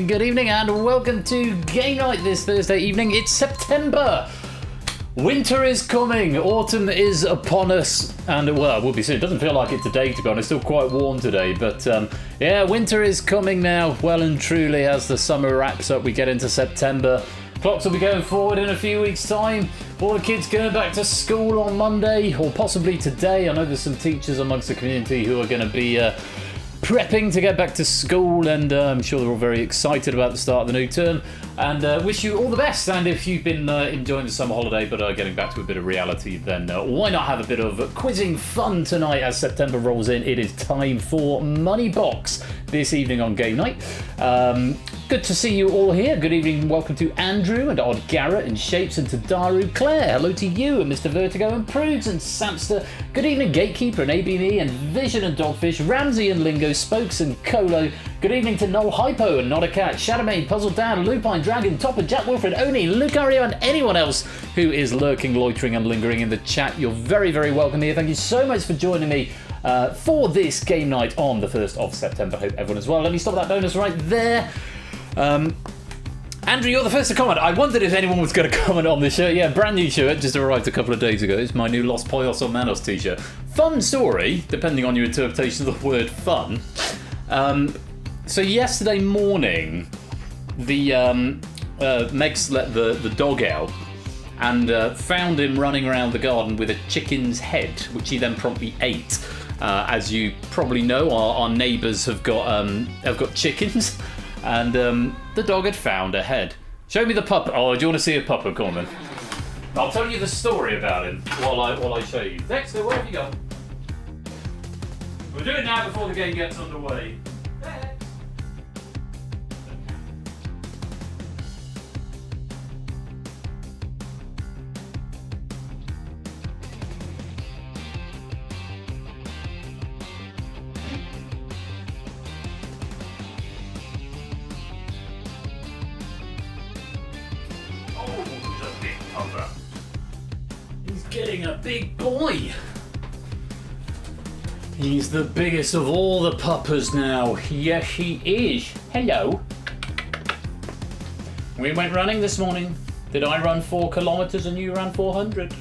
Good evening, and welcome to Game Night this Thursday evening. It's September. Winter is coming. Autumn is upon us, and well, it will be soon. It doesn't feel like it today, to be honest. It's still quite warm today, but yeah, winter is coming now, well and truly. As the summer wraps up, we get into September. Clocks will be going forward in a few weeks' time. All the kids going back to school on Monday, or possibly today. I know there's some teachers amongst the community who are going to be prepping to get back to school, and I'm sure they're all very excited about the start of the new term, and wish you all the best. And if you've been enjoying the summer holiday but are getting back to a bit of reality, then why not have a bit of quizzing fun tonight as September rolls in. It is time for Moneybox this evening on Game Night. Good to see you all here. Good evening. Welcome to Andrew and Odd Garrett and Shapes, and to Daru, Claire. Hello to you and Mr. Vertigo and Prudes and Samster. Good evening, Gatekeeper and ABMe and Vision and Dogfish, Ramsey and Lingo, Spokes and Colo. Good evening to Noel Hypo and Not a Cat, Shadowmane, Puzzle Dan, Lupine, Dragon, Topper, Jack Wilfred, Oni, Lucario, and anyone else who is lurking, loitering and lingering in the chat. You're very, very welcome here. Thank you so much for joining me for this game night on the 1st of September. Hope everyone is well. Let me stop that bonus right there. Andrew, you're the first to comment. I wondered if anyone was going to comment on this shirt. Yeah, brand new shirt, just arrived a couple of days ago. It's my new Los Pollos or Manos t-shirt. Fun story, depending on your interpretation of the word fun. So yesterday morning, the Megs let the dog out and found him running around the garden with a chicken's head, which he then promptly ate. As you probably know, our neighbours have got chickens. And the dog had found a head. Show me the pup. Oh, do you want to see a pupper, Corman? I'll tell you the story about him while I show you. Dexter, where have you gone? We'll do it now before the game gets underway. Getting a big boy. He's the biggest of all the puppers now. Yes, he is. Hello. We went running this morning. Did I run 4 kilometers and you ran 400?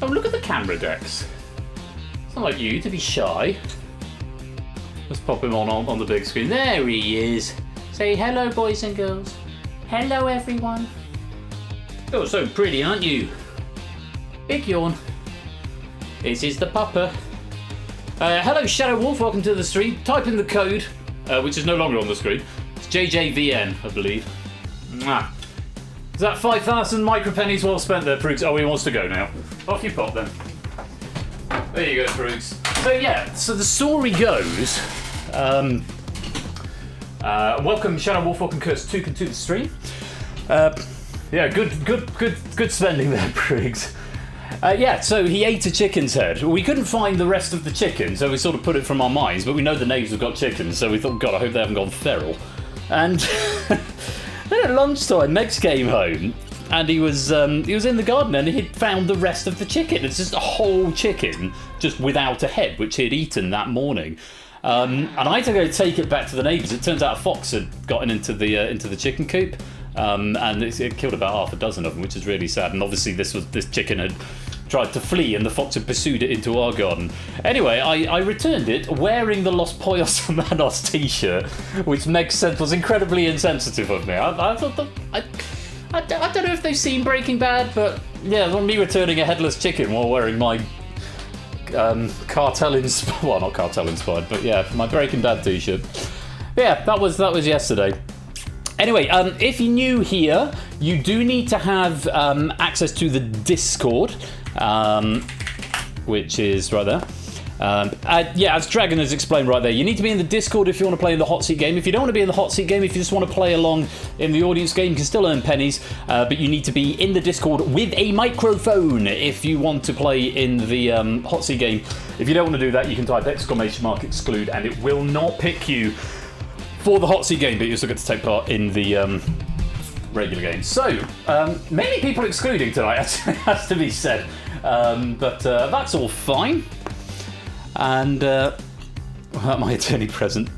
Oh, look at the camera, Dex. It's not like you to be shy. Let's pop him on the big screen. There he is. Say hello, boys and girls. Hello, everyone. You're so pretty, aren't you? Big yawn. This is the pupper. Hello, Shadow Wolf. Welcome to the stream. Type in the code, which is no longer on the screen. It's JJVN, I believe. Mwah. Is that 5,000 micropennies well spent there, Proogs? Oh, he wants to go now. Off you pop then. There you go, Proogs. So yeah, so the story goes. Welcome, Shadow Wolf. Welcome, Curse Toucan to the stream. Yeah, good spending there, Proogs. Yeah, so he ate a chicken's head. We couldn't find the rest of the chicken, so we sort of put it from our minds, but we know the neighbours have got chickens, so we thought, God, I hope they haven't gone feral. And then at lunchtime, Megs came home, and he was in the garden, and he'd found the rest of the chicken. It's just a whole chicken, just without a head, which he'd eaten that morning. And I had to go take it back to the neighbours. It turns out a fox had gotten into the chicken coop. And it killed about half a dozen of them, which is really sad. And obviously this chicken had tried to flee and the fox had pursued it into our garden. Anyway, I returned it wearing the Los Pollos Manos t-shirt, which Meg said was incredibly insensitive of me. I thought I don't know if they've seen Breaking Bad, but yeah, on me returning a headless chicken while wearing my cartel-inspired, well, not cartel-inspired, but yeah, my Breaking Bad t-shirt. Yeah, that was yesterday. Anyway, if you're new here, you do need to have access to the Discord, which is right there. Yeah, as Dragon has explained right there, you need to be in the Discord if you want to play in the hot seat game. If you don't want to be in the hot seat game, if you just want to play along in the audience game, you can still earn pennies, but you need to be in the Discord with a microphone if you want to play in the hot seat game. If you don't want to do that, you can type !exclude and it will not pick you for the hot seat game, but you still get to take part in the regular game. So, many people excluding tonight, has to be said, but that's all fine. And my attorney present.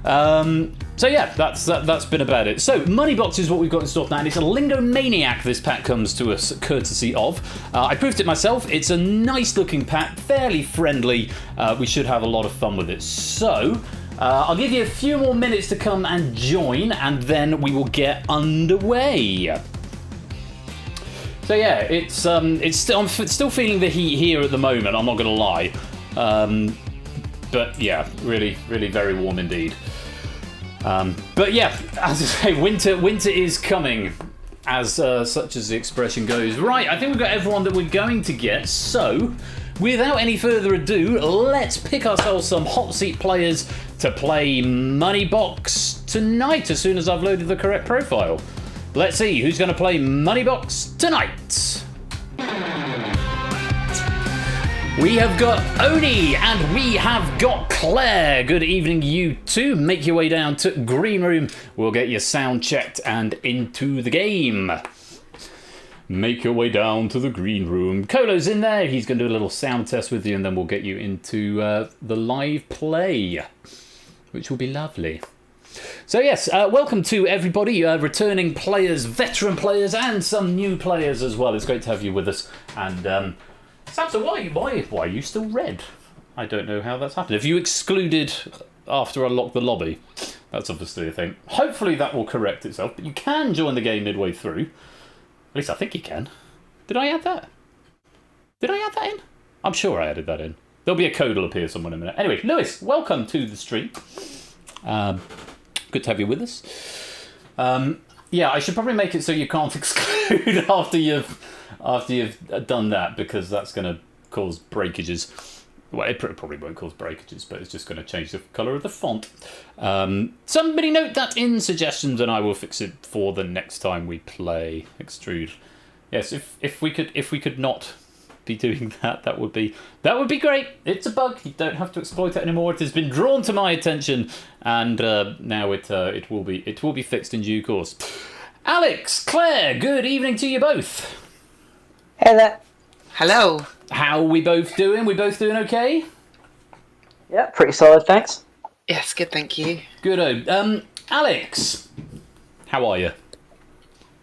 So yeah, that's been about it. So Moneybox is what we've got in store now, and it's a Lingo Maniac. This pack comes to us courtesy of. I proved it myself. It's a nice looking pack, fairly friendly. We should have a lot of fun with it. So I'll give you a few more minutes to come and join, and then we will get underway. So yeah, it's still, I'm still feeling the heat here at the moment. I'm not going to lie. But yeah, really, really very warm indeed. But yeah, as I say, winter is coming, as such as the expression goes. Right, I think we've got everyone that we're going to get. So, without any further ado, let's pick ourselves some hot seat players to play Moneybox tonight. As soon as I've loaded the correct profile, let's see who's going to play Moneybox tonight. We have got Oni and we have got Claire. Good evening, you two. Make your way down to Green Room. We'll get your sound checked and into the game. Make your way down to the Green Room. Colo's in there. He's going to do a little sound test with you, and then we'll get you into the live play, which will be lovely. So yes, welcome to everybody, returning players, veteran players, and some new players as well. It's great to have you with us. And Samson, why are you still red? I don't know how that's happened. Have you excluded after I locked the lobby? That's obviously a thing. Hopefully that will correct itself, but you can join the game midway through. At least I think you can. Did I add that? Did I add that in? I'm sure I added that in. There'll be a code will appear somewhere in a minute. Anyway, Lewis, welcome to the stream. Good to have you with us. Yeah, I should probably make it so you can't exclude after you've done that, because that's going to cause breakages. Well, it probably won't cause breakages, but it's just going to change the colour of the font. Somebody note that in suggestions, and I will fix it for the next time we play Extrude. Yes, if we could not be doing that, that would be great. It's a bug. You don't have to exploit it anymore. It has been drawn to my attention, and now it will be fixed in due course. Alex, Claire, good evening to you both. Hey there. Hello. How are we both doing? We both doing okay? Yeah, pretty solid, thanks. Yes, good, thank you. Good. Alex, how are you?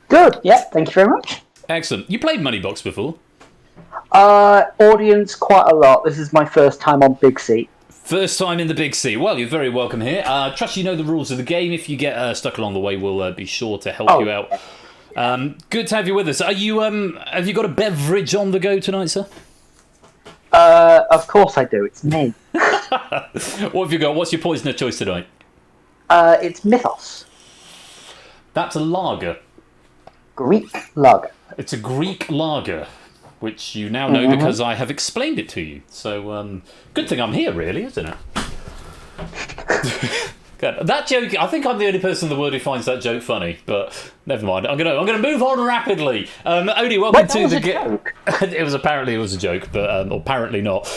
Good, yeah, thank you very much. Excellent. You played Moneybox before? Audience quite a lot. This is my first time on Big Seat. First time in the big seat. Well, you're very welcome here. Trust you know the rules of the game. If you get stuck along the way, we'll be sure to help you out. Good to have you with us. Are you? Have you got a beverage on the go tonight, sir? Of course I do. It's me. What have you got? What's your poison of choice tonight? It's Mythos. That's a lager. Greek lager. It's a Greek lager, which you now know because I have explained it to you. So, good thing I'm here, really, isn't it? Good. That joke, I think I'm the only person in the world who finds that joke funny, but never mind. I'm gonna move on rapidly. Odie, welcome to the joke. It was a joke, but apparently not.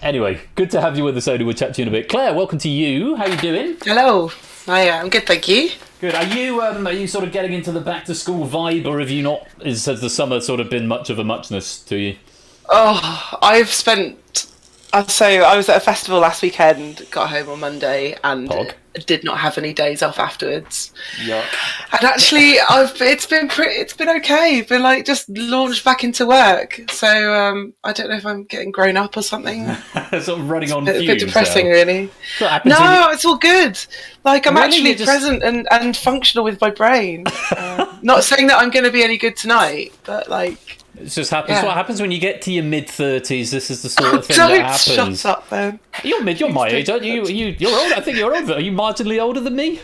Anyway, good to have you with us, Odie. We'll chat to you in a bit. Claire, welcome to you. How you doing? Hello. I'm good, thank you. Good. Are you sort of getting into the back to school vibe, or have you not? Has the summer sort of been much of a muchness to you? Oh, I've spent. So I was at a festival last weekend, got home on Monday, and did not have any days off afterwards. Yuck. And actually, it's been okay. Been like just launched back into work. So I don't know if I'm getting grown up or something. Sort of running on fumes. A bit depressing, really. No, it's all good. Like I'm actually present and functional with my brain. Not saying that I'm going to be any good tonight, but like... It just happens. What happens when you get to your mid-30s? This is the sort of thing that happens. Don't shut up, then. You're my age, aren't you? You're old. I think you're older. Are you marginally older than me?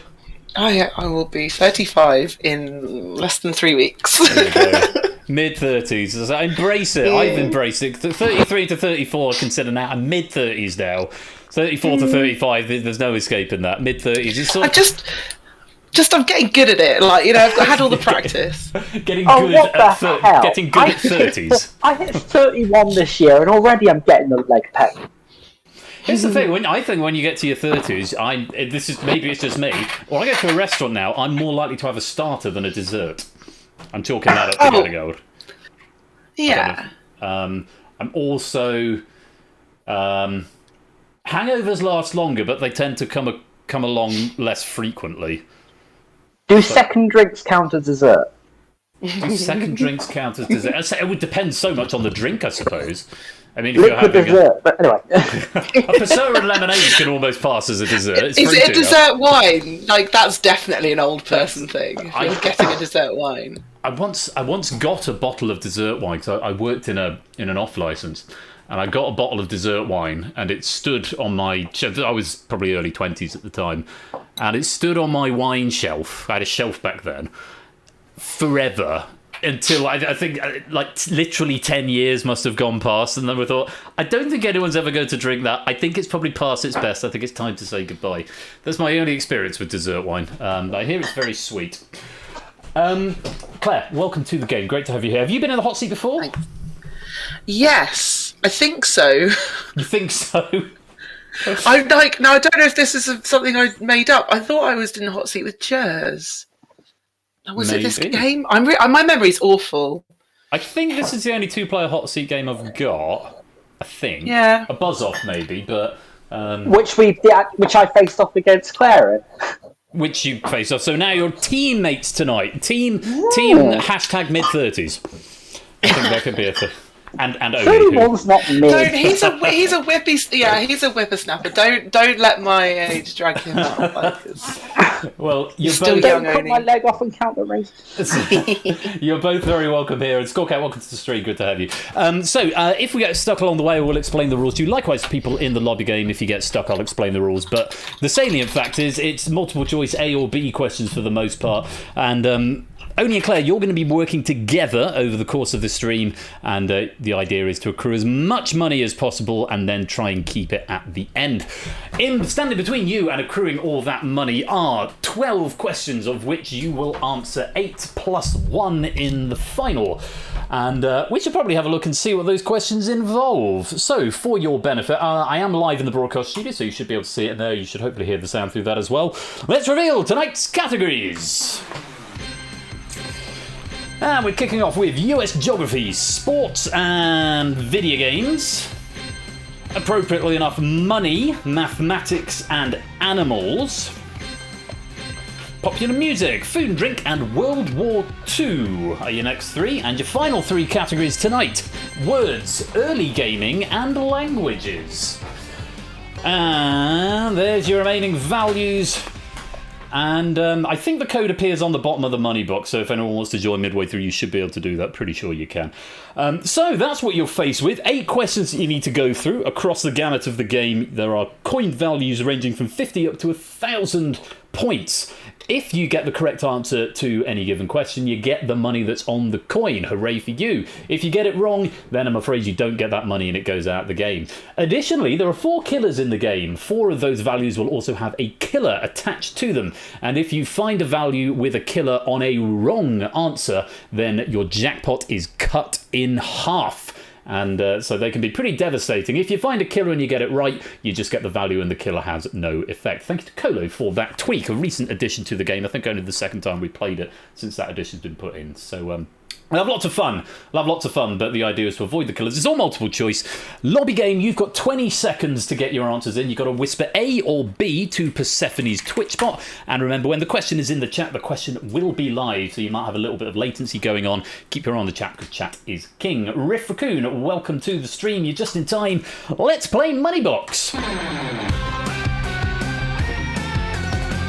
I will be 35 in less than 3 weeks. There you go. Mid-30s. So embrace it. Yeah. I've embraced it. 33 to 34 I consider now. I'm mid-30s now. 34 to 35, there's no escaping that. Mid-30s. It's sort of... I'm getting good at it. Like, I've had all the practice. Getting good at 30s. I hit 31 this year, and already I'm getting the leg pain. Here's the thing. I think when you get to your 30s, maybe it's just me. When I go to a restaurant now, I'm more likely to have a starter than a dessert. I'm chalking that up to getting old. Yeah. I'm also... hangovers last longer, but they tend to come along less frequently. Do second drinks count as dessert? Do second drinks count as dessert? It would depend so much on the drink, I suppose. I mean, if liquid you're having dessert, but anyway. a Passoa and lemonade can almost pass as a dessert. Is it a dessert wine? Like, that's definitely an old person thing. If you're getting a dessert wine. I once got a bottle of dessert wine because I worked in an off license. And I got a bottle of dessert wine, and it stood on my shelf. I was probably early 20s at the time, and it stood on my wine shelf. I had a shelf back then, forever, until I think literally 10 years must have gone past, and then we thought, I don't think anyone's ever going to drink that. I think it's probably past its best. I think it's time to say goodbye. That's my only experience with dessert wine. I hear it's very sweet. Claire, welcome to the game. Great to have you here. Have you been in the hot seat before? Thanks. Yes, I think so. You think so? I'm like, no, I don't know if this is something I made up. I thought I was in the hot seat with Chers. Was it this game? My memory's awful. I think this is the only two-player hot seat game I've got. I think. Yeah. A buzz-off maybe, but which I faced off against Claire in. Which you faced off. So now you're teammates tonight. Team hashtag mid-30s. I think that could be a thing. And Odie. 31's not mid. He's a whippersnapper. Don't let my age drag him up. Well, you're still both young. Don't cut my leg off and count the race. You're both very welcome here. And Scorecat, welcome to the stream. Good to have you. So if we get stuck along the way, we'll explain the rules to you. Likewise, people in the lobby game, if you get stuck, I'll explain the rules. But the salient fact is it's multiple choice A or B questions for the most part. And Oni and Claire, you're going to be working together over the course of the stream, and the idea is to accrue as much money as possible and then try and keep it at the end. Standing between you and accruing all that money are 12 questions, of which you will answer 8 plus 1 in the final. And we should probably have a look and see what those questions involve. So, for your benefit, I am live in the broadcast studio, so you should be able to see it there. You should hopefully hear the sound through that as well. Let's reveal tonight's categories. And we're kicking off with US geography, sports and video games. Appropriately enough, money, mathematics and animals. Popular music, food and drink and World War II are your next three. And your final three categories tonight: words, early gaming and languages. And there's your remaining values. And I think the code appears on the bottom of the money box, so if anyone wants to join midway through, you should be able to do that. Pretty sure you can. So that's what you're faced with. 8 questions that you need to go through across the gamut of the game. There are coin values ranging from 50 up to 1,000 points. If you get the correct answer to any given question, you get the money that's on the coin. Hooray for you. If you get it wrong, then I'm afraid you don't get that money and it goes out of the game. Additionally, there are 4 killers in the game. 4 of those values will also have a killer attached to them. And if you find a value with a killer on a wrong answer, then your jackpot is cut in half. And so they can be pretty devastating. If you find a killer and you get it right, you just get the value and the killer has no effect. Thank you to Colo for that tweak, a recent addition to the game. I think only the second time we played it since that addition's been put in. So we'll have lots of fun. But the idea is to avoid the killers. It's all multiple choice. Lobby game, you've got 20 seconds to get your answers in. You've got to whisper A or B to Persephone's Twitch bot. And remember, when the question is in the chat, the question will be live, so you might have a little bit of latency going on. Keep your eye on the chat, because chat is king. Riff Raccoon, welcome to the stream. You're just in time. Let's play Moneybox.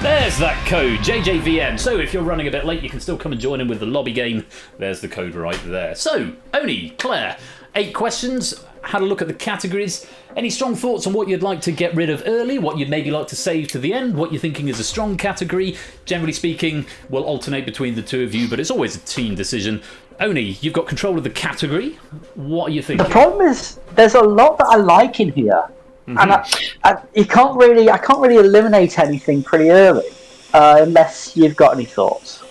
There's There's that code, JJVN. So if you're running a bit late, you can still come and join in with the lobby game. There's the code right there. So, Oni, Claire, 8 questions. Had a look at the categories. Any strong thoughts on what you'd like to get rid of early, what you'd maybe like to save to the end, what you're thinking is a strong category? Generally speaking, we'll alternate between the two of you, but it's always a team decision. Oni, you've got control of the category. What are you thinking? The problem is, there's a lot that I like in here, and I can't really eliminate anything pretty early, unless you've got any thoughts.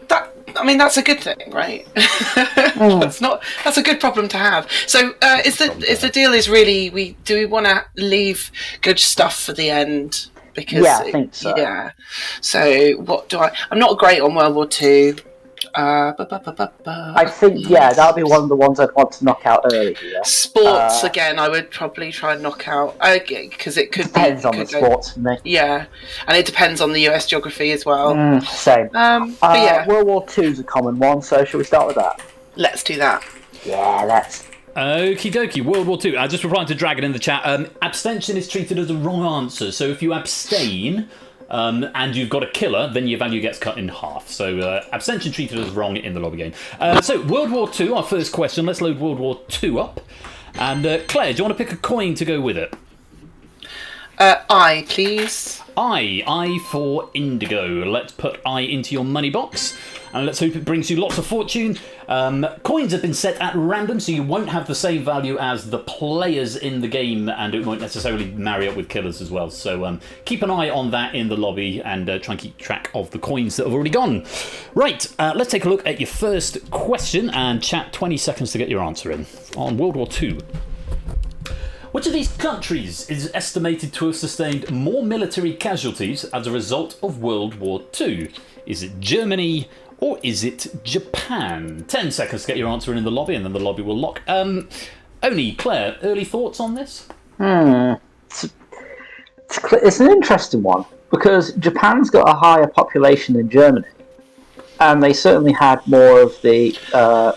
That's a good thing, right? That's a good problem to have. So, the deal is really do we want to leave good stuff for the end? Because I think so. Yeah. So what do I'm not great on World War II. I think that'll be one of the ones I'd want to knock out early. Yeah. Sports again, I would probably try and knock out because it could depends on the sports for me. Yeah, and it depends on the US geography as well. Same. But yeah, World War II is a common one. So shall we start with that? Let's do that. Yeah, let's. Okie dokie, World War II. I just replying to Dragon in the chat. Abstention is treated as a wrong answer. So if you abstain. And you've got a killer, then your value gets cut in half. So abstention treated as wrong in the lobby game. So World War II, our first question. Let's load World War II up. And Claire, do you want to pick a coin to go with it? I, please. I for indigo. Let's put I into your money box. And let's hope it brings you lots of fortune. Coins have been set at random, so you won't have the same value as the players in the game, and it won't necessarily marry up with killers as well. So keep an eye on that in the lobby, and try and keep track of the coins that have already gone. Right, let's take a look at your first question, and chat 20 seconds to get your answer in on World War II. Which of these countries is estimated to have sustained more military casualties as a result of World War II? Is it Germany or is it Japan? 10 seconds to get your answer in the lobby, and then the lobby will lock. Oni, Claire, early thoughts on this? It's an interesting one, because Japan's got a higher population than Germany, and they certainly had more of the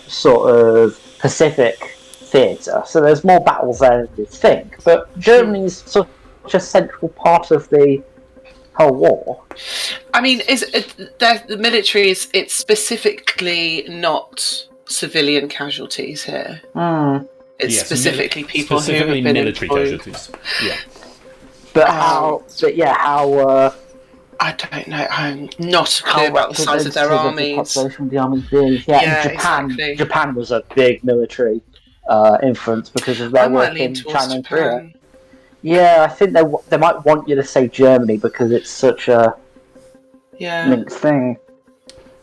sort of Pacific theatre, so there's more battles there than you think. But Germany's such a central part of the whole war. I mean, the military it's specifically not civilian casualties here. It's specifically people who have been military employed. casualties. Yeah. But how? I don't know. I'm not clear about the size of their armies. The population of the armies big. Yeah, in Japan, exactly. Japan was a big military influence because of their work in China and Korea. Yeah, I think they might want you to say Germany because it's such a linked thing.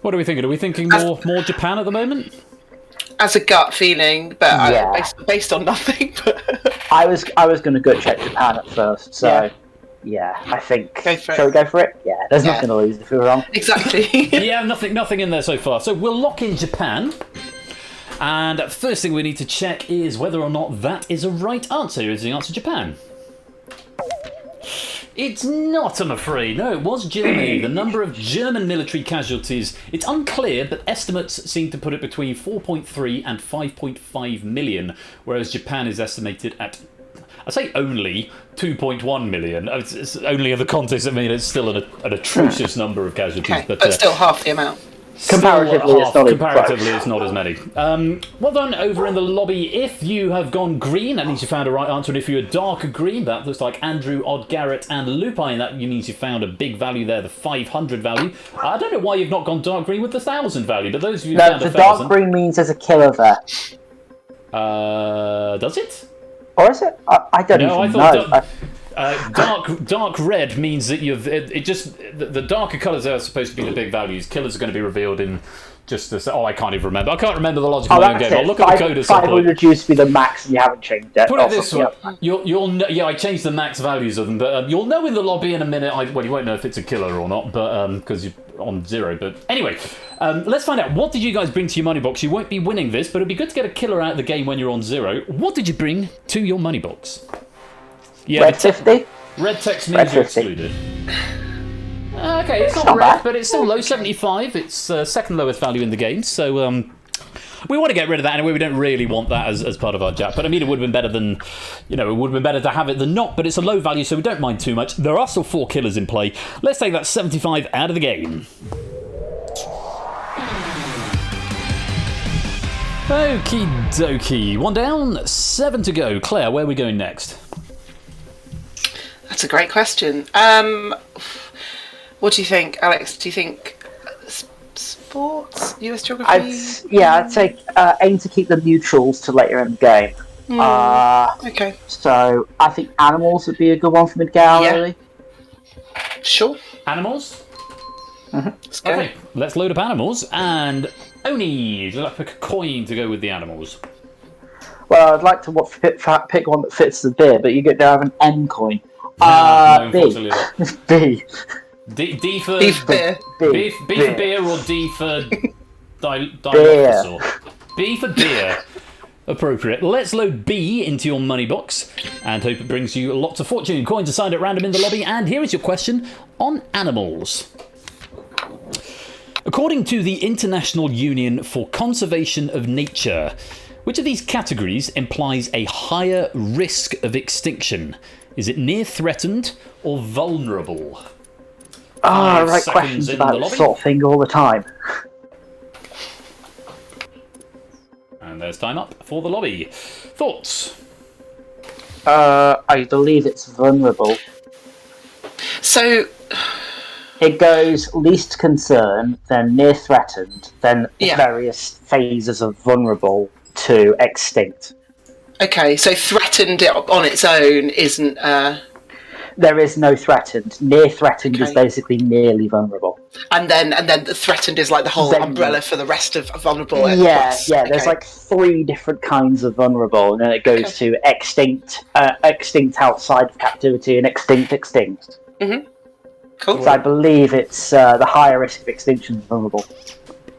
What are we thinking? Are we thinking more Japan at the moment? As a gut feeling, but based on nothing. I was going to go check Japan at first, so I think. Shall we go for it? Yeah, there's nothing to lose if we're wrong. Exactly. Yeah, nothing in there so far. So we'll lock in Japan. And first thing we need to check is whether or not that is a right answer. Is the answer Japan? It's not, I'm afraid. No, it was Germany. The number of German military casualties, it's unclear, but estimates seem to put it between 4.3 and 5.5 million, whereas Japan is estimated at, I say only 2.1 million. It's only in the context, I mean, it's still an atrocious number of casualties. Okay, but still half the amount. Comparatively, it's not as many. Well done over in the lobby. If you have gone green, that means you found a right answer. And if you're darker green, that looks like Andrew, Odd Garrett, and Lupine. That means you found a big value there, the 500 value. I don't know why you've not gone dark green with the 1,000 value, but those of you who found 1,000... the dark green means there's a killer there. Does it? Or is it? I don't even know. Dark red means that the darker colours are supposed to be the big values. Killers are going to be revealed in just this. I can't even remember. I can't remember the logic of my own game. I'll look at the code at some point. 500 used to be the max, and you haven't changed it. Put it this way: you'll know, I changed the max values of them, but you'll know in the lobby in a minute. You won't know if it's a killer or not, but because you're on 0. But anyway, let's find out. What did you guys bring to your money box? You won't be winning this, but it'd be good to get a killer out of the game when you're on 0. What did you bring to your money box? Yeah, red 50. Red text means you're excluded. Okay, it's not red, but it's still low, 75. It's second lowest value in the game. So we want to get rid of that anyway. We don't really want that as part of our Jack. But I mean, it would have been better than, it would have been better to have it than not. But it's a low value, so we don't mind too much. There are still 4 killers in play. Let's take that 75 out of the game. Okie dokie. 1 down, 7 to go. Claire, where are we going next? That's a great question. What do you think, Alex? Do you think sports, US geography? I'd say aim to keep the neutrals to later in the game. Okay. So I think animals would be a good one for mid-game, really. Sure. Animals? Mm-hmm. Let's go. Okay, let's load up animals. And Oni, let's pick a coin to go with the animals. Well, I'd like to pick one that fits the beer, but you get to have an N coin. No, B. unfortunately not. B. D for Beef beer. B for beer or D for Dilophosaur? B for beer. Appropriate. Let's load B into your money box and hope it brings you lots of fortune. Coins assigned at random in the lobby. And here is your question on animals. According to the International Union for Conservation of Nature, which of these categories implies a higher risk of extinction? Is it near threatened or vulnerable? I write questions about this sort of thing all the time. And there's time up for the lobby. Thoughts? I believe it's vulnerable. So it goes least concern, then near threatened, then various phases of vulnerable to extinct. Okay, so threatened on its own isn't. There is no threatened. Near threatened is basically nearly vulnerable. And then the threatened is like the whole umbrella for the rest of vulnerable. Yeah. There's like 3 different kinds of vulnerable, and then it goes to extinct, extinct outside of captivity, and extinct. Mm-hmm. Cool. So I believe it's the higher risk of extinction is vulnerable.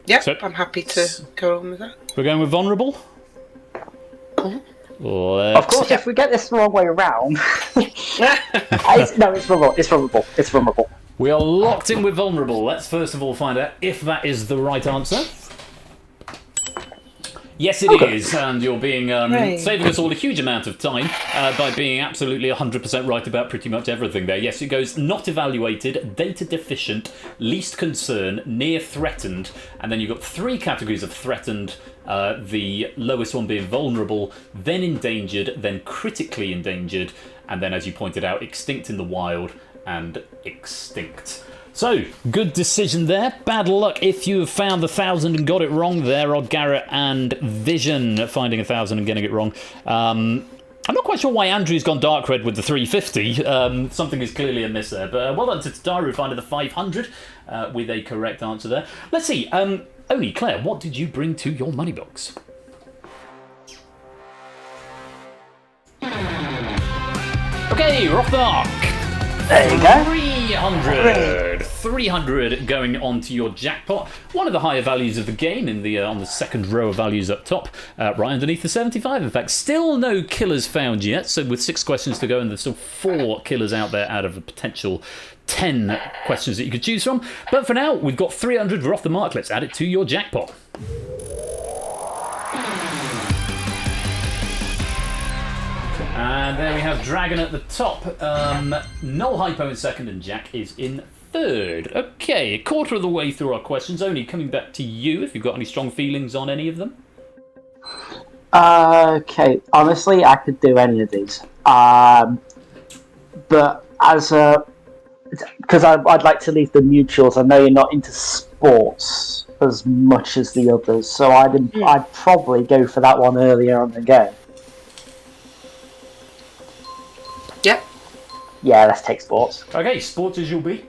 Yeah, so, I'm happy to go on with that. We're going with vulnerable? Mm-hmm. Of course, if we get this the wrong way around... No, it's vulnerable. We are locked in with vulnerable. Let's first of all find out if that is the right answer. Yes, it is, and you're being saving us all a huge amount of time by being absolutely 100% right about pretty much everything there. Yes, it goes not evaluated, data deficient, least concern, near threatened, and then you've got 3 categories of threatened, the lowest one being vulnerable, then endangered, then critically endangered, and then, as you pointed out, extinct in the wild and extinct. So, good decision there. Bad luck if you have found the 1,000 and got it wrong there. Odd Garrett and Vision finding 1,000 and getting it wrong. I'm not quite sure why Andrew's gone dark red with the 350. Something is clearly amiss there. But well done to Tataru finding the 500 with a correct answer there. Let's see. Oni, Claire, what did you bring to your money box? Okay, we're off the mark. There you go. 300 going onto your jackpot. One of the higher values of the game in the on the second row of values up top, right underneath the 75. In fact, still no killers found yet. So with 6 questions to go, and there's still 4 killers out there out of a potential 10 questions that you could choose from. But for now, we've got 300. We're off the mark. Let's add it to your jackpot. And there we have Dragon at the top, Null Hypo in second, and Jack is in third. Okay, a quarter of the way through our questions. Only coming back to you, if you've got any strong feelings on any of them. Okay, honestly, I could do any of these. But as because I'd like to leave the neutrals. I know you're not into sports as much as the others, so I'd probably go for that one earlier on the game. Yep. Yeah, let's take sports. Okay, sports as you'll be.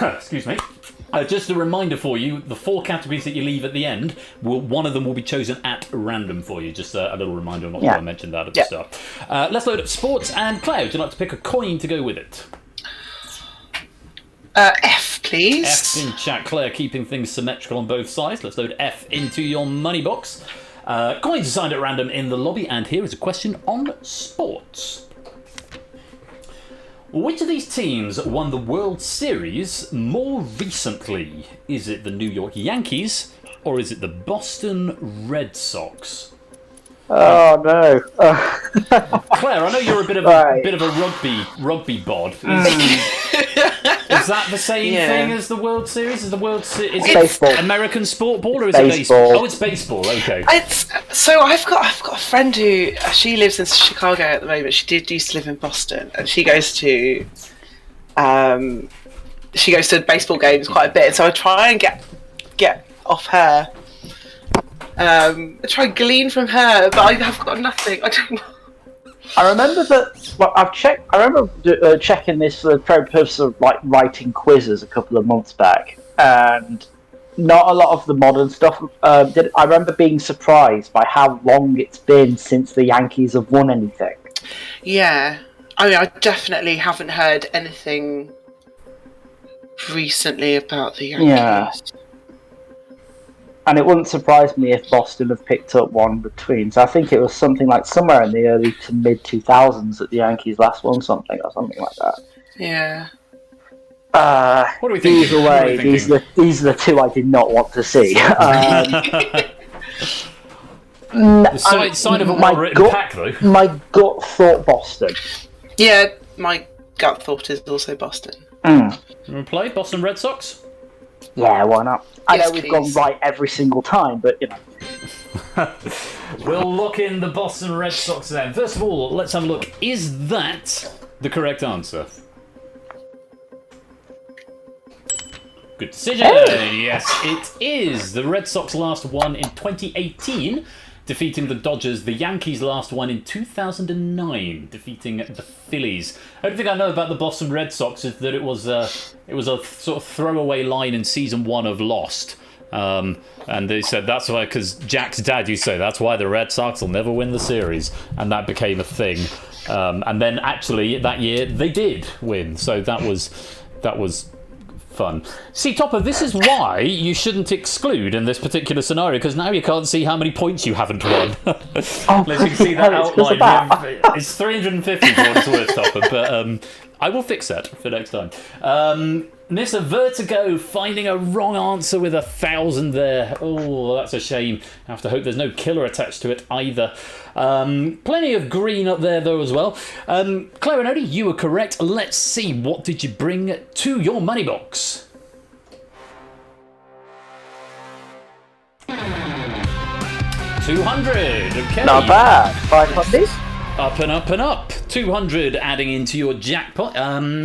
Excuse me. Just a reminder for you, the 4 categories that you leave at the end, one of them will be chosen at random for you. Just a little reminder, not sure I mentioned that at the start. Let's load up sports, and Claire, would you like to pick a coin to go with it? F, please. F in chat. Claire keeping things symmetrical on both sides. Let's load F into your money box. Coins assigned at random in the lobby, and here is a question on sports. Which of these teams won the World Series more recently? Is it the New York Yankees, or is it the Boston Red Sox? Oh no! Claire, I know you're a bit of a rugby bod. Is that the same thing as the World Series? Is it baseball? American sport ball, or is it baseball? Oh, it's baseball. Okay. So I've got a friend who she lives in Chicago at the moment. She used to live in Boston, and she goes to baseball games quite a bit. So I try and get off her. I try and glean from her, but I have got nothing. I don't know. I remember that. Well, I remember checking this for the purpose of like writing quizzes a couple of months back, and not a lot of the modern stuff. I remember being surprised by how long it's been since the Yankees have won anything. Yeah, I mean, I definitely haven't heard anything recently about the Yankees. Yeah. And it wouldn't surprise me if Boston have picked up one between. So I think it was something like somewhere in the early to mid 2000s that the Yankees last won something or something like that. Yeah. What do we think? Either way, these are the two I did not want to see. The sign of a well-written pack, though. My gut thought Boston. Yeah, my gut thought is also Boston. You want to play Boston Red Sox? Yeah, why not? I know we've please. gone right every single time, but you know. We'll lock in the Boston Red Sox then. First of all, let's have a look. Is that the correct answer? Good decision. Yes, it is. The Red Sox last won in 2018, defeating the Dodgers. The Yankees last won in 2009, defeating the Phillies. The only thing I know about the Boston Red Sox is that it was a sort of throwaway line in season 1 of Lost. And they said that's why, because Jack's dad used to say that's why the Red Sox will never win the series, and that became a thing. And then actually that year they did win, so that was fun. See, Topper, this is why you shouldn't exclude in this particular scenario, because now you can't see how many points you haven't won. Unless you can see that outline. It's 350 for what it's worth, Topper, but I will fix that for next time. Nissa Vertigo finding a wrong answer with 1,000 there. Oh, that's a shame. I have to hope there's no killer attached to it either. Plenty of green up there, though, as well. Claire and Odie, you were correct. Let's see, what did you bring to your money box? $200. Okay. Not bad. 500. Up and up and up. 200 adding into your jackpot.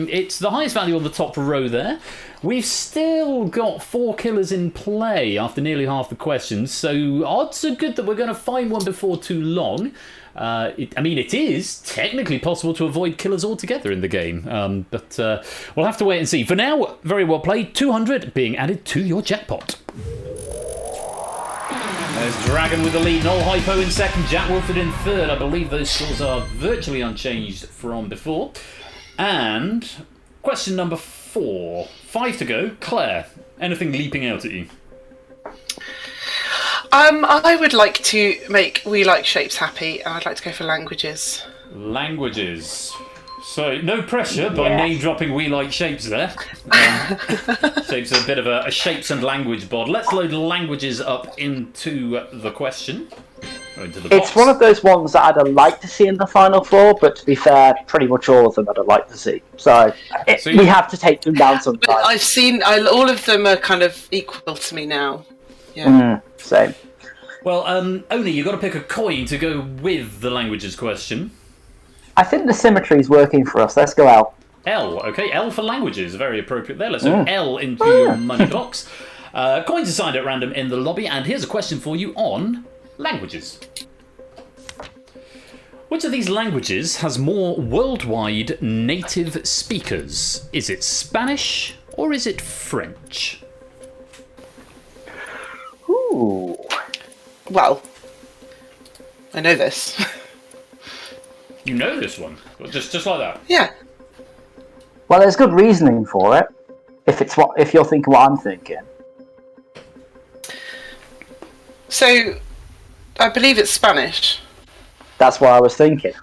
It's the highest value on the top row there. We've still got 4 killers in play after nearly half the questions, so odds are good that we're going to find one before too long. It is technically possible to avoid killers altogether in the game, but we'll have to wait and see. For now, very well played. 200 being added to your jackpot. There's Dragon with the lead, Noel Hypo in second, Jack Wolford in third. I believe those scores are virtually unchanged from before. And question number 4. 5 to go. Claire, anything leaping out at you? I would like to make We Like Shapes happy, and I'd like to go for languages. Languages. So, no pressure by name-dropping We Like Shapes there. Shapes are a bit of a shapes and language bod. Let's load languages up into the question. Into the box. It's one of those ones that I'd like to see in the Final Four, but to be fair, pretty much all of them I'd like to see. So, we have to take them down sometimes. I've seen, all of them are kind of equal to me now. Yeah. Same. Well, Oni, you've got to pick a coin to go with the languages question. I think the symmetry is working for us. Let's go L. L, okay. L for languages, very appropriate there. Let's go L into your money box. Coins assigned at random in the lobby, and here's a question for you on languages. Which of these languages has more worldwide native speakers? Is it Spanish or is it French? Ooh. Well, I know this. You know this one, just like that. Yeah. Well, there's good reasoning for it. If you're thinking what I'm thinking. So, I believe it's Spanish. That's what I was thinking.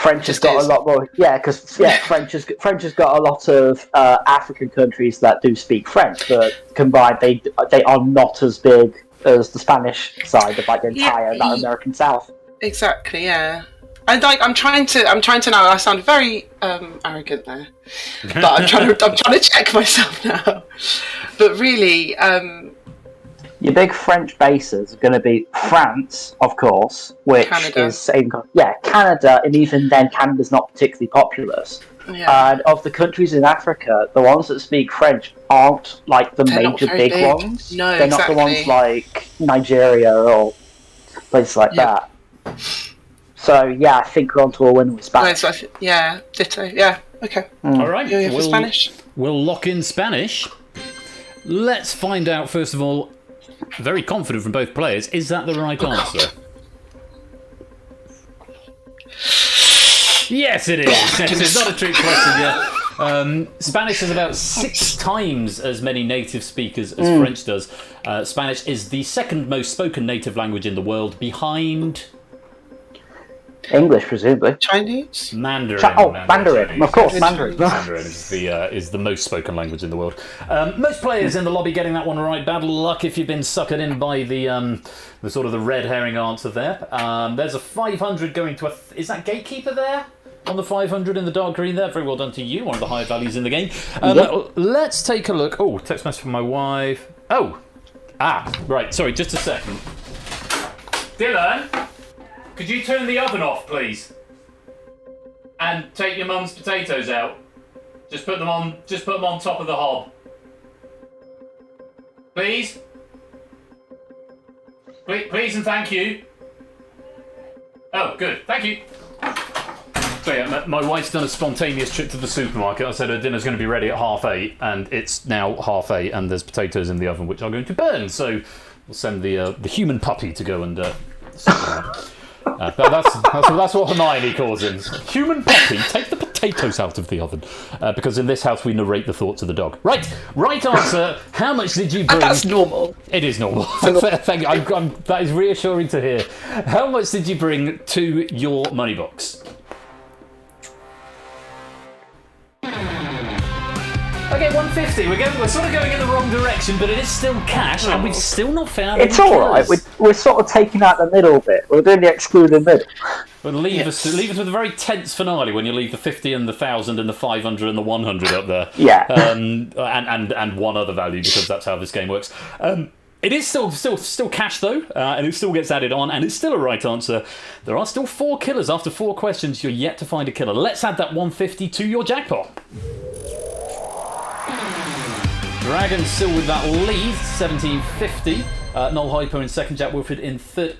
French has got a lot more. Yeah, because French has got a lot of African countries that do speak French, but combined they are not as big as the Spanish side of like the entire Latin American South. Exactly. Yeah. And like I'm trying to now. I sound very arrogant there, but I'm trying to check myself now. But really, your big French bases are going to be France, of course, which is same. Yeah, Canada, and even then, Canada's not particularly populous. Yeah. And of the countries in Africa, the ones that speak French aren't like the major big ones. No, they're not the ones like Nigeria or places like that. So yeah, I think we're on to a winner with Spanish. Yeah, ditto. Yeah, okay. All right, for Spanish. We'll lock in Spanish. Let's find out first of all. Very confident from both players. Is that the right answer? Yes, it is. It's not a trick question yet. Spanish has about 6 times as many native speakers as French does. Spanish is the second most spoken native language in the world, behind English, presumably. Chinese? Mandarin. Mandarin. Of course, Mandarin. Mandarin is the most spoken language in the world. Most players in the lobby getting that one right. Bad luck if you've been suckered in by the sort of the red herring answer there. There's a 500 going to is that Gatekeeper there? On the 500 in the dark green there. Very well done to you. One of the higher values in the game. Let's take a look. Oh, text message from my wife. Right. Sorry, just a second. Dylan? Could you turn the oven off, please? And take your mum's potatoes out. Just put them on top of the hob. Please? Please and thank you. Oh, good. Thank you. So yeah, my wife's done a spontaneous trip to the supermarket. I said her dinner's going to be ready at 8:30, and it's now 8:30, and there's potatoes in the oven which are going to burn. So we'll send the human puppy to go and that's what Hermione calls him. Human puppy, take the potatoes out of the oven. Because in this house we narrate the thoughts of the dog. Right answer. How much did you bring? That's normal. It is normal. Thank you. That is reassuring to hear. How much did you bring to your money box? Okay, 150. We're sort of going in the wrong direction, but it is still cash, and we've still not found any It's all right. We're sort of taking out the middle bit. We're doing the excluded middle. But leave us with a very tense finale when you leave the 50 and the 1,000 and the 500 and the 100 up there. Yeah. And one other value, because that's how this game works. It is still cash though, and it still gets added on, and it's still a right answer. There are still 4 killers after 4 questions. You're yet to find a killer. Let's add that 150 to your jackpot. Dragon still with that lead, 1750. Noel Hyper in second, Jack Wilfred in third.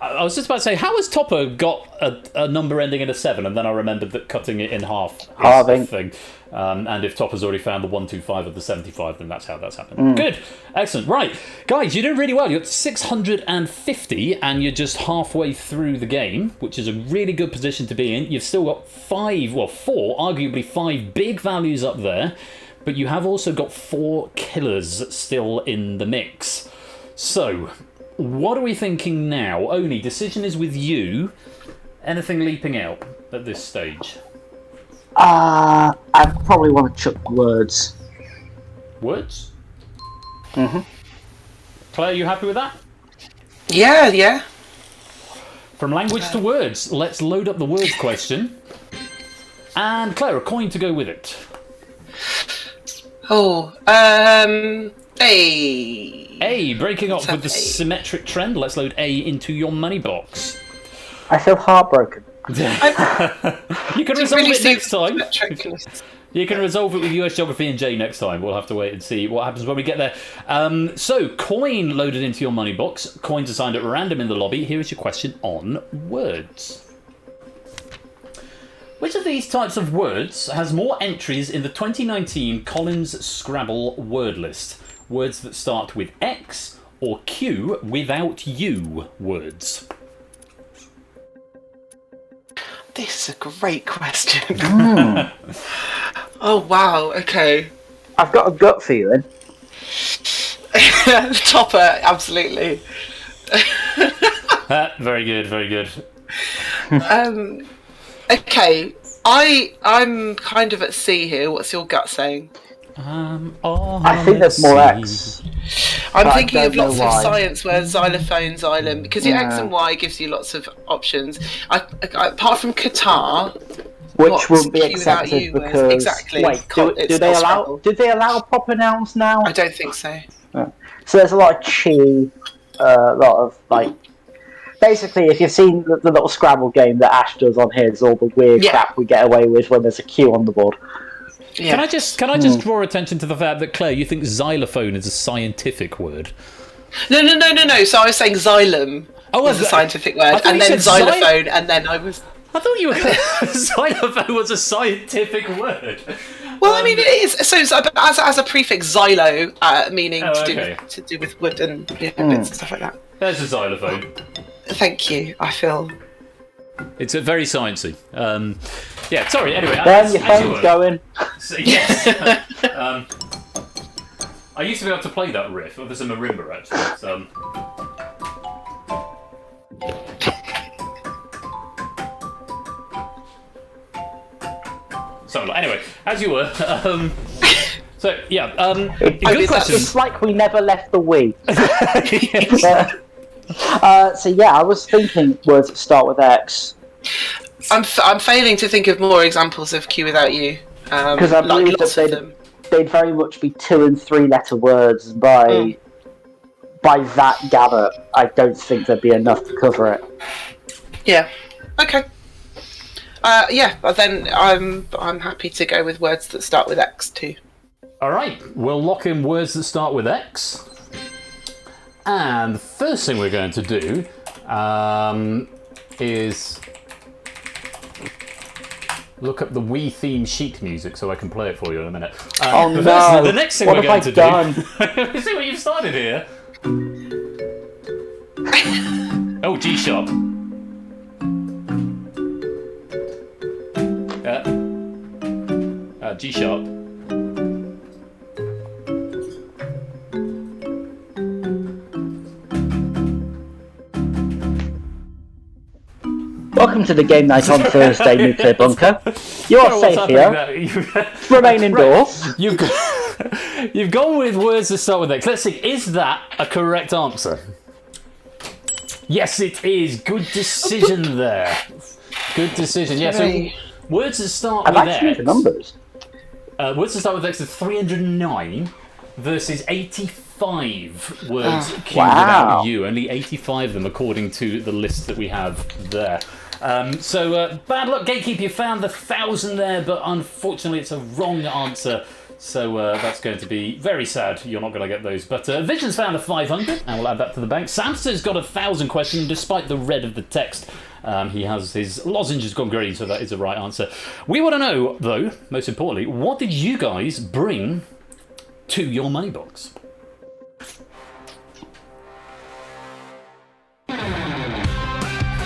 I was just about to say, how has Topper got a number ending in a 7? And then I remembered that cutting it in half is the thing. And if Topper's already found the 125 of the 75, then that's how that's happened. Good. Excellent. Right. Guys, you're doing really well. You're at 650, and you're just halfway through the game, which is a really good position to be in. You've still got 4, arguably 5 big values up there. But you have also got 4 killers still in the mix. So, what are we thinking now? Oni, decision is with you. Anything leaping out at this stage? I probably want to chuck words. Words? Mm-hmm. Claire, you happy with that? Yeah. From language to words, let's load up the words question. And Claire, a coin to go with it. A, breaking up with the symmetric trend. Let's load A into your money box. I feel heartbroken. You can resolve it next time. You can resolve it with US Geography and J next time. We'll have to wait and see what happens when we get there. So, coin loaded into your money box. Coins assigned at random in the lobby. Here is your question on words. Which of these types of words has more entries in the 2019 Collins Scrabble word list? Words that start with X or Q without U words? This is a great question. Oh, wow. Okay. I've got a gut feeling. Topper, absolutely. Very good, very good. Okay, I'm kind of at sea here. What's your gut saying? I think there's more X. I'm thinking of lots of science where xylophone, xylem, because your X and Y gives you lots of options. Apart from Qatar, which won't be accepted because exactly. Wait, do they allow proper nouns now? I don't think so. So there's a lot of chi, a lot of like. Basically, if you've seen the little Scrabble game that Ash does on his, all the weird crap we get away with when there's a Q on the board. Yeah. Can I just draw attention to the fact that, Claire, you think xylophone is a scientific word? No. So I was saying xylem was a scientific word, and then xylophone, and then I was. I thought you were xylophone was a scientific word. Well, I mean, it is. So as a prefix, xylo, meaning to do with wood and bits and stuff like that. There's a xylophone. Thank you. I feel. It's a very sciencey. Yeah. Sorry. Anyway, your phone's going. So, yes. I used to be able to play that riff. Oh, there's a marimba actually. So anyway, as you were. So yeah. Good question. It's like we never left the Wii. So yeah, I was thinking words that start with X. I'm failing to think of more examples of Q without you. Because I believe that they'd very much be 2- and 3-letter words, and by that gather, I don't think there'd be enough to cover it. Yeah. Okay. But then I'm happy to go with words that start with X too. All right, we'll lock in words that start with X. And the first thing we're going to do is look up the Wii theme sheet music so I can play it for you in a minute. The next thing we're going to do... See what you've started here? Oh, G sharp. G sharp. Welcome to the game night on Thursday, Nuclear Bunker. You are safe here. Remain indoors. You've gone with words that start with X. Let's see, is that a correct answer? Yes, it is. Good decision there. Good decision. Yeah, so words that start with X. The numbers. Words that start with X are 309 versus 85 words queued without you. Only 85 of them according to the list that we have there. So bad luck, Gatekeeper. You found the 1,000 there, but unfortunately it's a wrong answer. So that's going to be very sad. You're not going to get those. But Vision's found a 500, and we'll add that to the bank. Samster's got a 1,000 question, despite the red of the text. He has his lozenges gone green, so that is the right answer. We want to know, though, most importantly, what did you guys bring to your money box?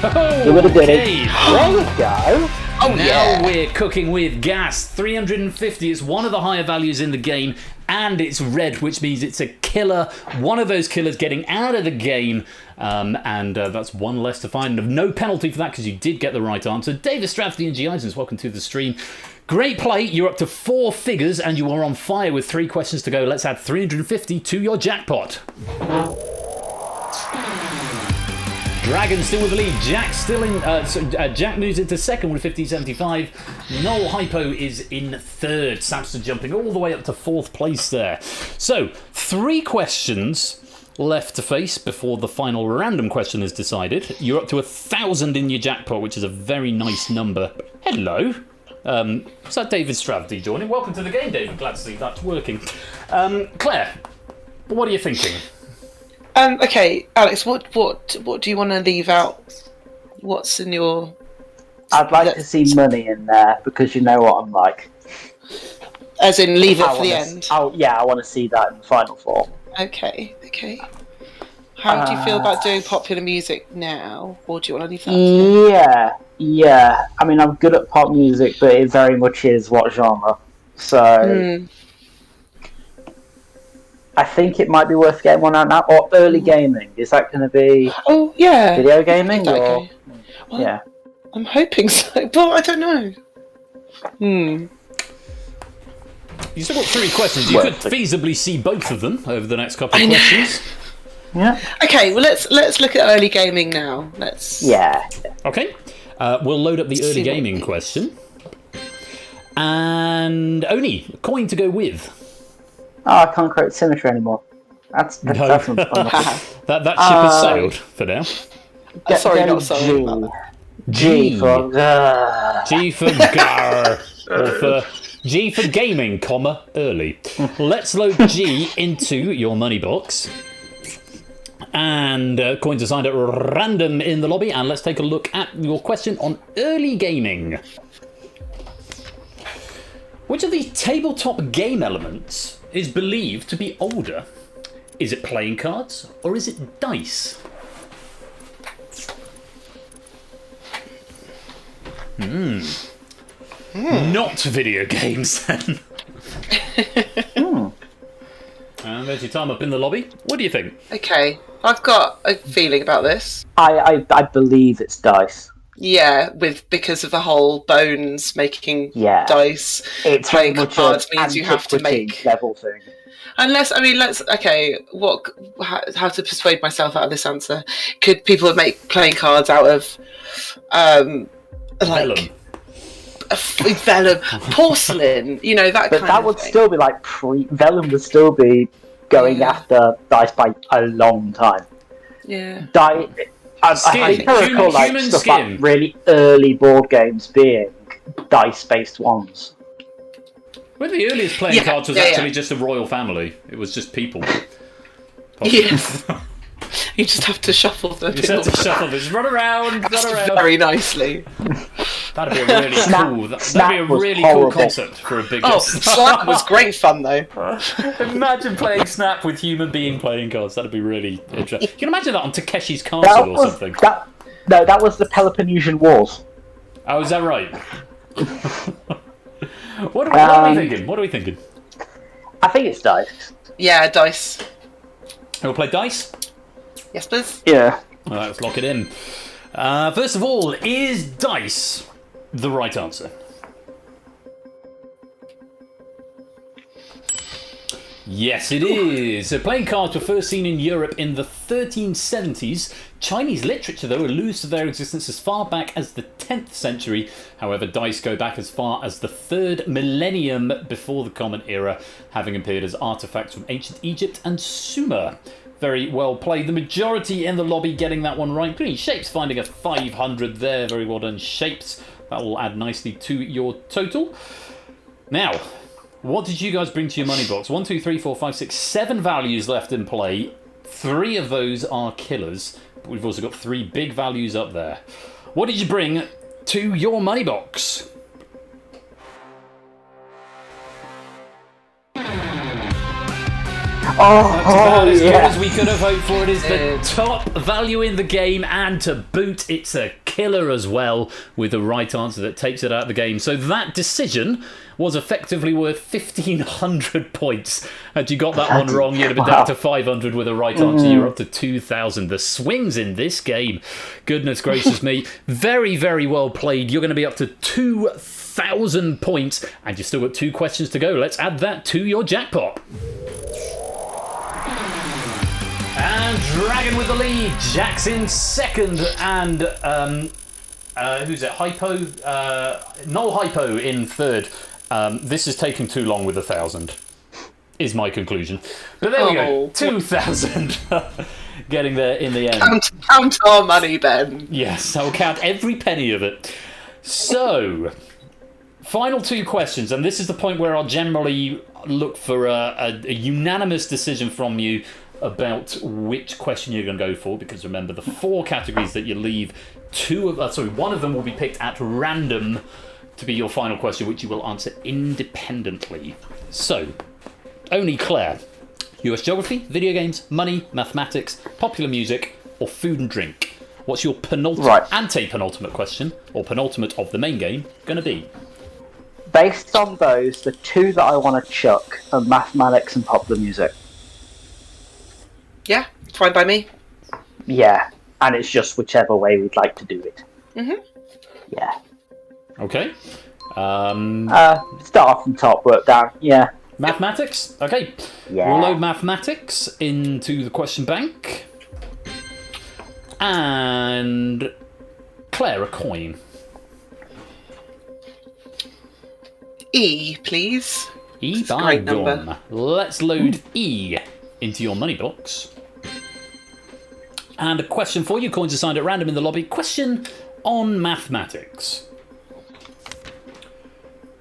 Oh, okay. There we go. Now we're cooking with gas. 350 is one of the higher values in the game, and it's red, which means it's a killer. One of those killers getting out of the game, and that's one less to find. No penalty for that because you did get the right answer. David Strathby and G. Isons, welcome to the stream. Great play. You're up to 4 figures, and you are on fire with 3 questions to go. Let's add 350 to your jackpot. Dragon still with the lead. Jack still in. Jack moves into second with 1575. Noel Hypo is in third. Samson jumping all the way up to 4th place there. So 3 questions left to face before the final random question is decided. You're up to 1,000 in your jackpot, which is a very nice number. Hello. Is that David Stravdy joining? Welcome to the game, David. Glad to see that's working. Claire, what are you thinking? Okay, Alex, what do you want to leave out? What's in your... I'd like to see money in there, because you know what I'm like. As in, leave it for the end? Yeah, I want to see that in the final form. Okay. How do you feel about doing popular music now? Or do you want to leave that? Yeah. I mean, I'm good at pop music, but it very much is what genre. So... I think it might be worth getting one out now. Or early gaming. Is that going to be video gaming? Okay. Well, yeah. I'm hoping so, but I don't know. You still got 3 questions. You could feasibly see both of them over the next couple of questions. Yeah. Okay, well let's look at early gaming now. Yeah. Okay. We'll load up the early gaming question. And Oni, coin to go with. Oh, I can't create symmetry anymore. That's No. that ship has sailed for now. Sorry, not sorry. G for G for gar. Or for G for gaming, comma, early. Let's load G into your money box. And coins assigned at random in the lobby. And let's take a look at your question on early gaming. Which of these tabletop game elements is believed to be older? Is it playing cards or is it dice? Not video games then. And there's your time up in the lobby. What do you think? Okay, I've got a feeling about this. I believe it's dice. Yeah, because of the whole bones making dice. It's playing very much cards an means you have to make level thing. Unless, I mean, how to persuade myself out of this answer? Could people make playing cards out of, Vellum. Vellum, porcelain, that kind of thing? But that would still be like Vellum would still be going after dice by a long time. Yeah. I can recall like stuff like really early board games being dice-based ones. Well, the earliest playing cards was actually just a royal family. It was just people. Yes. You just have to shuffle them. You just have to shuffle them. Just run around. Very nicely. That'd be a really cool. That'd be a really cool concept for a big. Oh, Snap was great fun though. Imagine playing Snap with human being playing cards. That'd be really interesting. You can imagine that on Takeshi's Castle or something. That was the Peloponnesian Wars. Oh, is that right? What are we thinking? What are we thinking? I think it's dice. Yeah, dice. We'll play dice. Yes, please. Yeah. All right, let's lock it in. First of all, is dice the right answer? Yes, it is. So playing cards were first seen in Europe in the 1370s. Chinese literature, though, alludes to their existence as far back as the 10th century. However, dice go back as far as the 3rd millennium before the Common Era, having appeared as artifacts from ancient Egypt and Sumer. Very well played. The majority in the lobby getting that one right. Including Shapes finding a 500 there. Very well done, Shapes. That will add nicely to your total. Now, what did you guys bring to your money box? 1, 2, 3, 4, 5, 6, 7 values left in play. 3 of those are killers. But we've also got 3 big values up there. What did you bring to your money box? That's about as good as we could have hoped for. It is the top value in the game, and to boot, it's a killer as well, with the right answer that takes it out of the game. So that decision was effectively worth 1,500 points. Had you got that one wrong, you'd have been down to 500 with a right answer. You're up to 2,000. The swings in this game, goodness gracious me. Very, very well played. You're going to be up to 2,000 points, and you've still got 2 questions to go. Let's add that to your jackpot. And Dragon with the lead. Jack's in second, and who's it? Null Hypo in third. This is taking too long with 1,000, is my conclusion. But there we go, 2,000. Getting there in the end. Count our money, Ben. Yes, I'll count every penny of it. So, final 2 questions, and this is the point where I'll generally look for a unanimous decision from you about which question you're going to go for, because remember, the 4 categories that you leave, 1 of them will be picked at random to be your final question, which you will answer independently. So, only Claire, US geography, video games, money, mathematics, popular music, or food and drink? What's your anti-penultimate question, or penultimate of the main game, going to be? Based on those, the 2 that I want to chuck are mathematics and popular music. Yeah, fine by me. Yeah, and it's just whichever way we'd like to do it. Yeah. Okay. Start off from top, work down. Yeah. Mathematics? Okay. Yeah. We'll load mathematics into the question bank. And Claire, a coin. E, please. E It's a by great gum. number. Let's load E into your money box. And a question for you. Coins assigned at random in the lobby. Question on mathematics.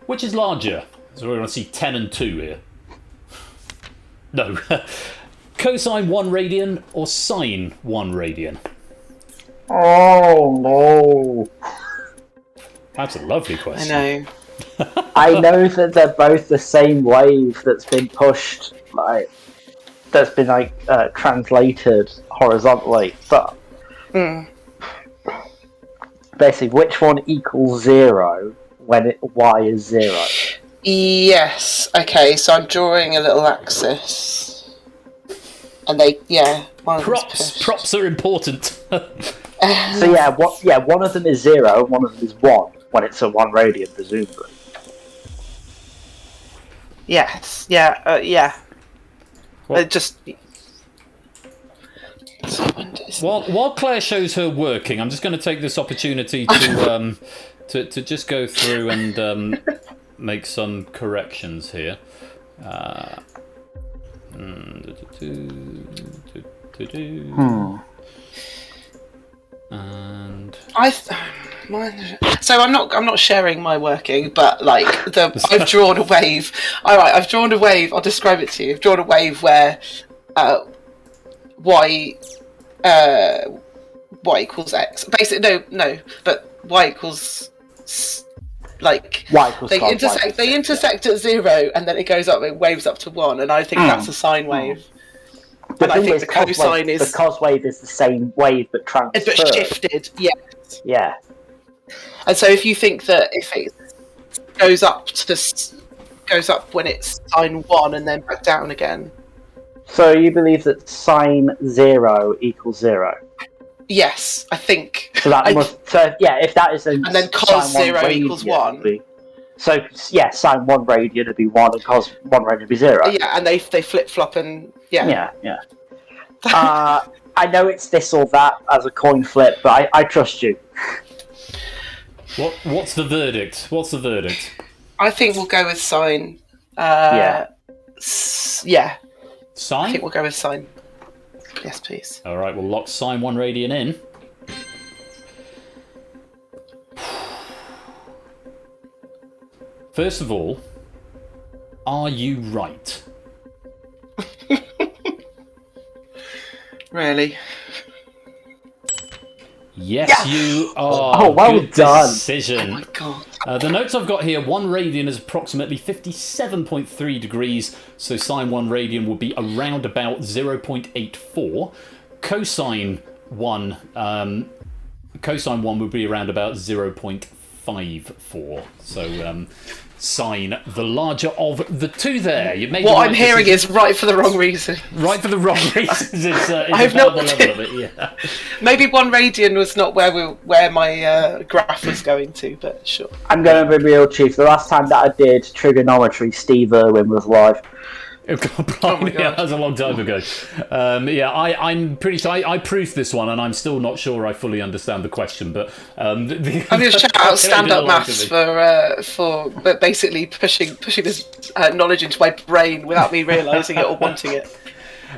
Which is larger? So we're going to see 10 and 2 here. No. Cosine 1 radian or sine 1 radian? Oh, no. That's a lovely question. I know. I know that they're both the same wave that's been pushed, that's been translated horizontally, but basically, which one equals 0 when y is 0? Yes. Okay, so I'm drawing a little axis. And Props are important. So one of them is 0 and one of them is 1 when it's a 1 radian, presumably. Yes. Yeah. Yeah. What? Just. While Claire shows her working, I'm just going to take this opportunity to just go through and make some corrections here. And so I'm not sharing my working, but I've drawn a wave. All right, I've drawn a wave. I'll describe it to you. I've drawn a wave where y equals x. Basically, no, but y equals y equals they intersect at 0, and then it goes up. It waves up to 1, and I think that's a sine wave. But I think the cosine is the cos wave is the same wave but transferred. But shifted, yes. Yeah. And so if you think that if it goes up when it's sine 1 and then back down again. So you believe that sine 0 equals 0? Yes, I think. So that if that is and then cos 0 equals 1. So sine 1 radian would be 1 and cos 1 radian would be 0. Yeah, and they flip flop and Yeah. I know it's this or that as a coin flip, but I trust you. What's the verdict? I think we'll go with sine. Yeah. Sine? I think we'll go with sine. Yes, please. All right, we'll lock sine 1 radian in. First of all, are you right? Really? Yes, you are. Oh, well Good done. Decision. Oh my god. The notes I've got here, 1 radian is approximately 57.3 degrees, so sine 1 radian will be around about 0.84. Cosine 1 would be around about 0.54. So sine, the larger of the two there. You made what I'm hearing is right for the wrong reason. Right for the wrong reasons. I have no the level of it, yeah. Maybe 1 radian was not where my graph was going to, but sure. I'm going to be real chief. The last time that I did trigonometry, Steve Irwin was live. Oh, God, yeah, that was a long time ago. I'm pretty sure I proofed this one, and I'm still not sure I fully understand the question. But I'm going to shout out stand-up maths for basically pushing this knowledge into my brain without me realising it or wanting it.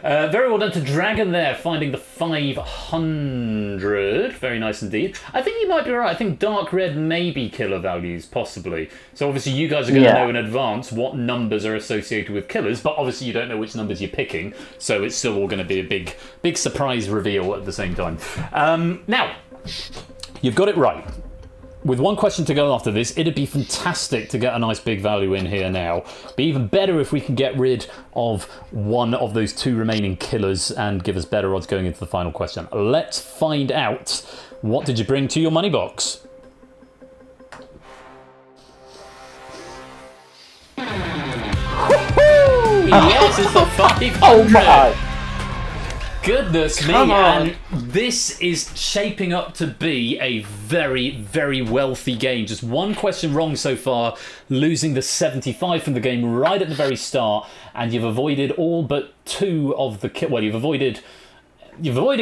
Very well done to Dragon there, finding the 500. Very nice indeed. I think you might be right. I think dark red may be killer values, possibly. So obviously you guys are going to know in advance what numbers are associated with killers, but obviously you don't know which numbers you're picking, so it's still all going to be a big surprise reveal at the same time. Now, you've got it right. With one question to go after this, it'd be fantastic to get a nice big value in here now. Be even better if we can get rid of one of those 2 remaining killers and give us better odds going into the final question. Let's find out. What did you bring to your money box? Yes, it's the 500. Oh my! goodness me. Come on. And this is shaping up to be a very, very wealthy game. Just one question wrong so far, losing the 75 from the game right at the very start, and you've avoided all but two of the... Well, you've avoided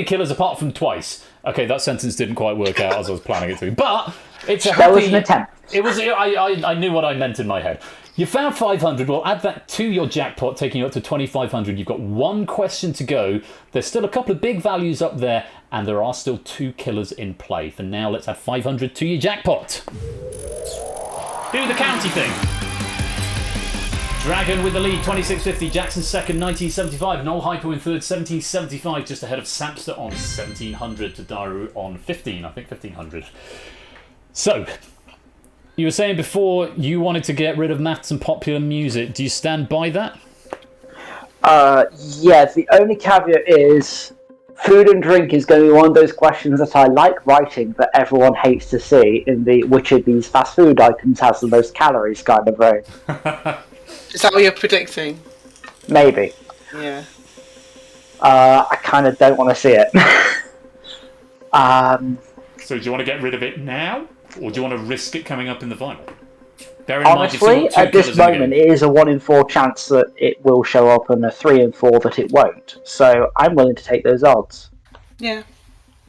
killers apart from twice. Okay, that sentence didn't quite work out as I was planning it to. But it's a happy... That was an attempt. It was. I knew what I meant in my head. You found 500. We'll add that to your jackpot, taking you up to 2,500. You've got one question to go. There's still a couple of big values up there, and there are still two killers in play. For now, let's add 500 to your jackpot. Do the county thing. Dragon with the lead, 2650. Jackson second, 1975. Noel Hypo in third, 1775. Just ahead of Sapster on 1700 to Daru on 15. I think 1500. So... You were saying before you wanted to get rid of maths and popular music. Do you stand by that? Yeah, the only caveat is food and drink is going to be one of those questions that I like writing but everyone hates to see in the which of these fast food items has the most calories kind of way. Is that what you're predicting? Maybe. Yeah. I kind of don't want to see it. So do you want to get rid of it now? Or do you want to risk it coming up in the final? Honestly, at this moment, it is a 1 in 4 chance that it will show up and a 3 in 4 that it won't. So I'm willing to take those odds. Yeah.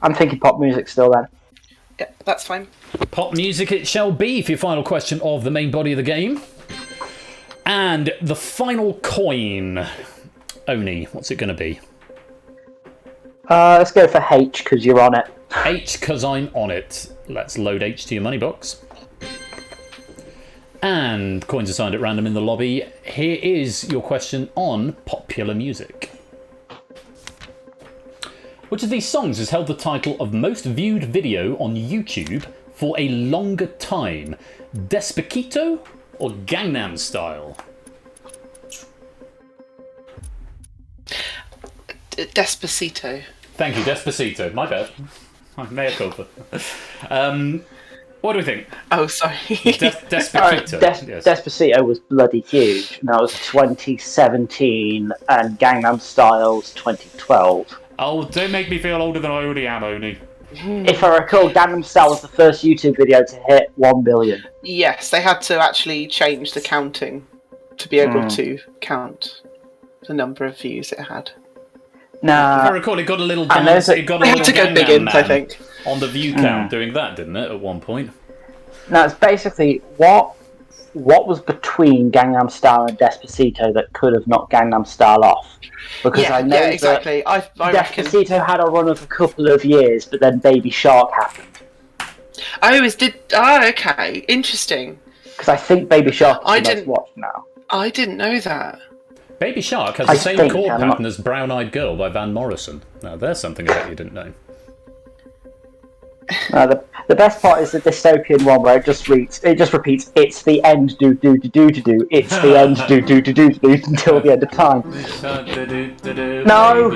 I'm thinking pop music still then. Yeah, that's fine. Pop music it shall be for your final question of the main body of the game. And the final coin. Oni, what's it going to be? Let's go for H, because you're on it. H, because I'm on it. Let's load H to your money box. And coins assigned at random in the lobby. Here is your question on popular music. Which of these songs has held the title of most viewed video on YouTube for a longer time? Despacito or Gangnam Style? Despacito. Thank you, Despacito. My bad. Mea culpa. What do we think? Oh, sorry. Despacito. Yes. Despacito was bloody huge. And that was 2017 and Gangnam Style's 2012. Oh, don't make me feel older than I already am, Oni. If I recall, Gangnam Style was the first YouTube video to hit 1 billion. Yes, they had to actually change the counting to be able to count the number of views it had. If I recall, it got a little dance. It got a had little to go big in, I think. On the view count, doing that, didn't it, at one point? Now, it's basically what was between Gangnam Style and Despacito that could have knocked Gangnam Style off? Because I know exactly. I Despacito reckon... had a run of a couple of years, but then Baby Shark happened. Okay. Interesting. Because I think Baby Shark is the most watched now. I didn't know that. Baby Shark has the same chord pattern as Brown Eyed Girl by Van Morrison. Now, there's something I bet you didn't know. The best part is the dystopian one where it just repeats, it's the end, do, it's the end, do, until the end of time. No!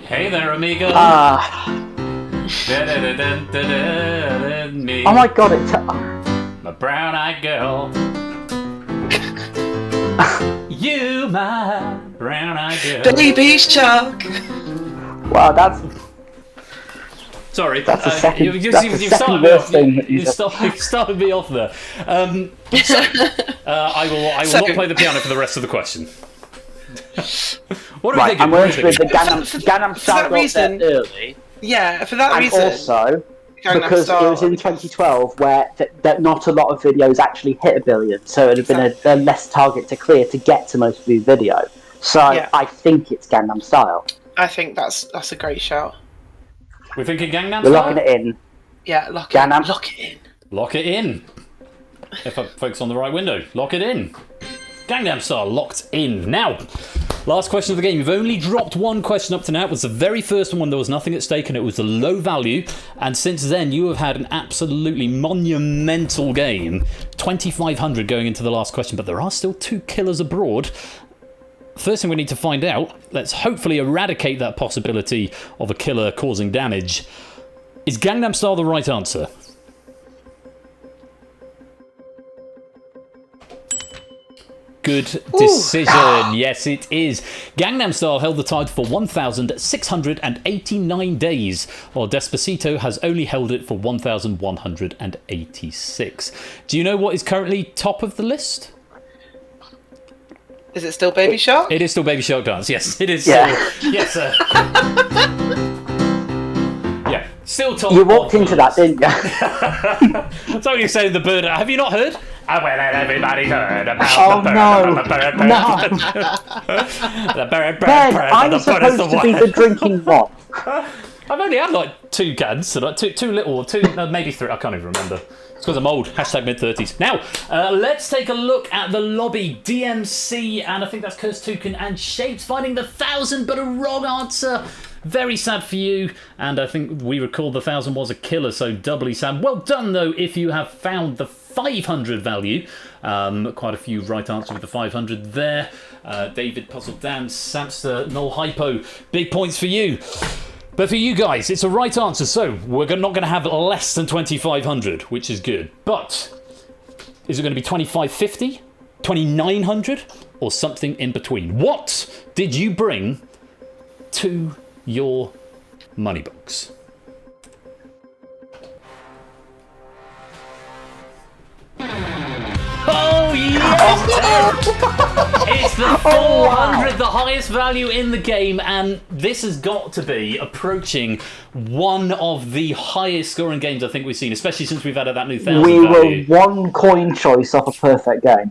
Hey there, amigo. Oh my god, it's... My brown-eyed girl. You, my brown-eyed girl. Baby Shark. Wow, that's... Sorry, that's the second, you started me off there. I will not play the piano for the rest of the question. What are we thinking? I'm going to the Gangnam Style got there early. Yeah, for that reason. And also, because it was in 2012 where that not a lot of videos actually hit 1 billion, so it would have been a less target to clear to get to most viewed video. So I think it's Gangnam Style. I think that's a great shout. We're thinking Gangnam Style? We're locking it in. Yeah, lock it in. Lock it in. If I focus on the right window, lock it in. Gangnam Style locked in. Now, last question of the game. You've only dropped one question up to now. It was the very first one. There was nothing at stake and it was a low value. And since then, you have had an absolutely monumental game. 2,500 going into the last question. But there are still two killers abroad. First thing we need to find out, let's hopefully eradicate that possibility of a killer causing damage. Is Gangnam Style the right answer? good decision. Yes, it is. Gangnam Style held the title for 1,689 days, while Despacito has only held it for 1,186. Do you know what is currently top of the list? Is it still Baby Shark? It is still Baby Shark Dance. Yes, it is. Yeah. Yes, sir. Yeah, still top. You walked into that, didn't you? That's what you say, the bird. Have you not heard? Well, everybody heard about Oh, the bird. no. The bird, Ben, I'm supposed to be the drinking one. I've only had like 2 cans, so like two little, maybe 3. I can't even remember. It's because I'm old. Hashtag mid-30s. Now, let's take a look at the lobby. DMC, and I think that's Curse Toucan and Shapes, finding the 1,000, but a wrong answer. Very sad for you, and I think we recall the 1,000 was a killer, so doubly sad. Well done, though, if you have found the 500 value. Quite a few right answers with the 500 there. David, Puzzle Dan, Samster, Null Hypo, big points for you. But for you guys, it's a right answer, so we're not going to have less than 2,500, which is good. But is it going to be 2,550, 2,900, or something in between? What did you bring to your money box? Oh, yes! It's the 400, the highest value in the game, and this has got to be approaching one of the highest scoring games I think we've seen, especially since we've added that new 1,000 We value. were one coin choice off a perfect game.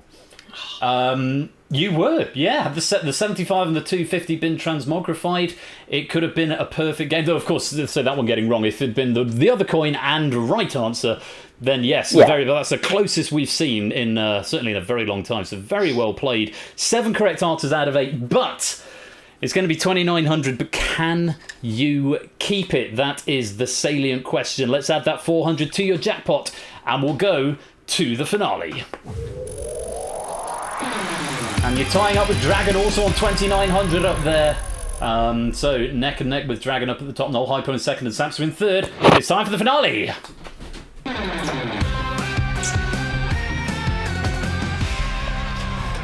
You were, yeah. The 75 and the 250 been transmogrified. It could have been a perfect game, though, of course, so that one getting wrong. If it had been the other coin and right answer, then yes, Yeah. that's the closest we've seen in certainly in a very long time. So very well played. 7 correct answers out of 8, but it's going to be 2,900. But can you keep it? That is the salient question. Let's add that 400 to your jackpot, and we'll go to the finale. And you're tying up with Dragon also on 2,900 up there. So neck and neck with Dragon up at the top, Null Hypo in second and Samster in third. It's time for the finale.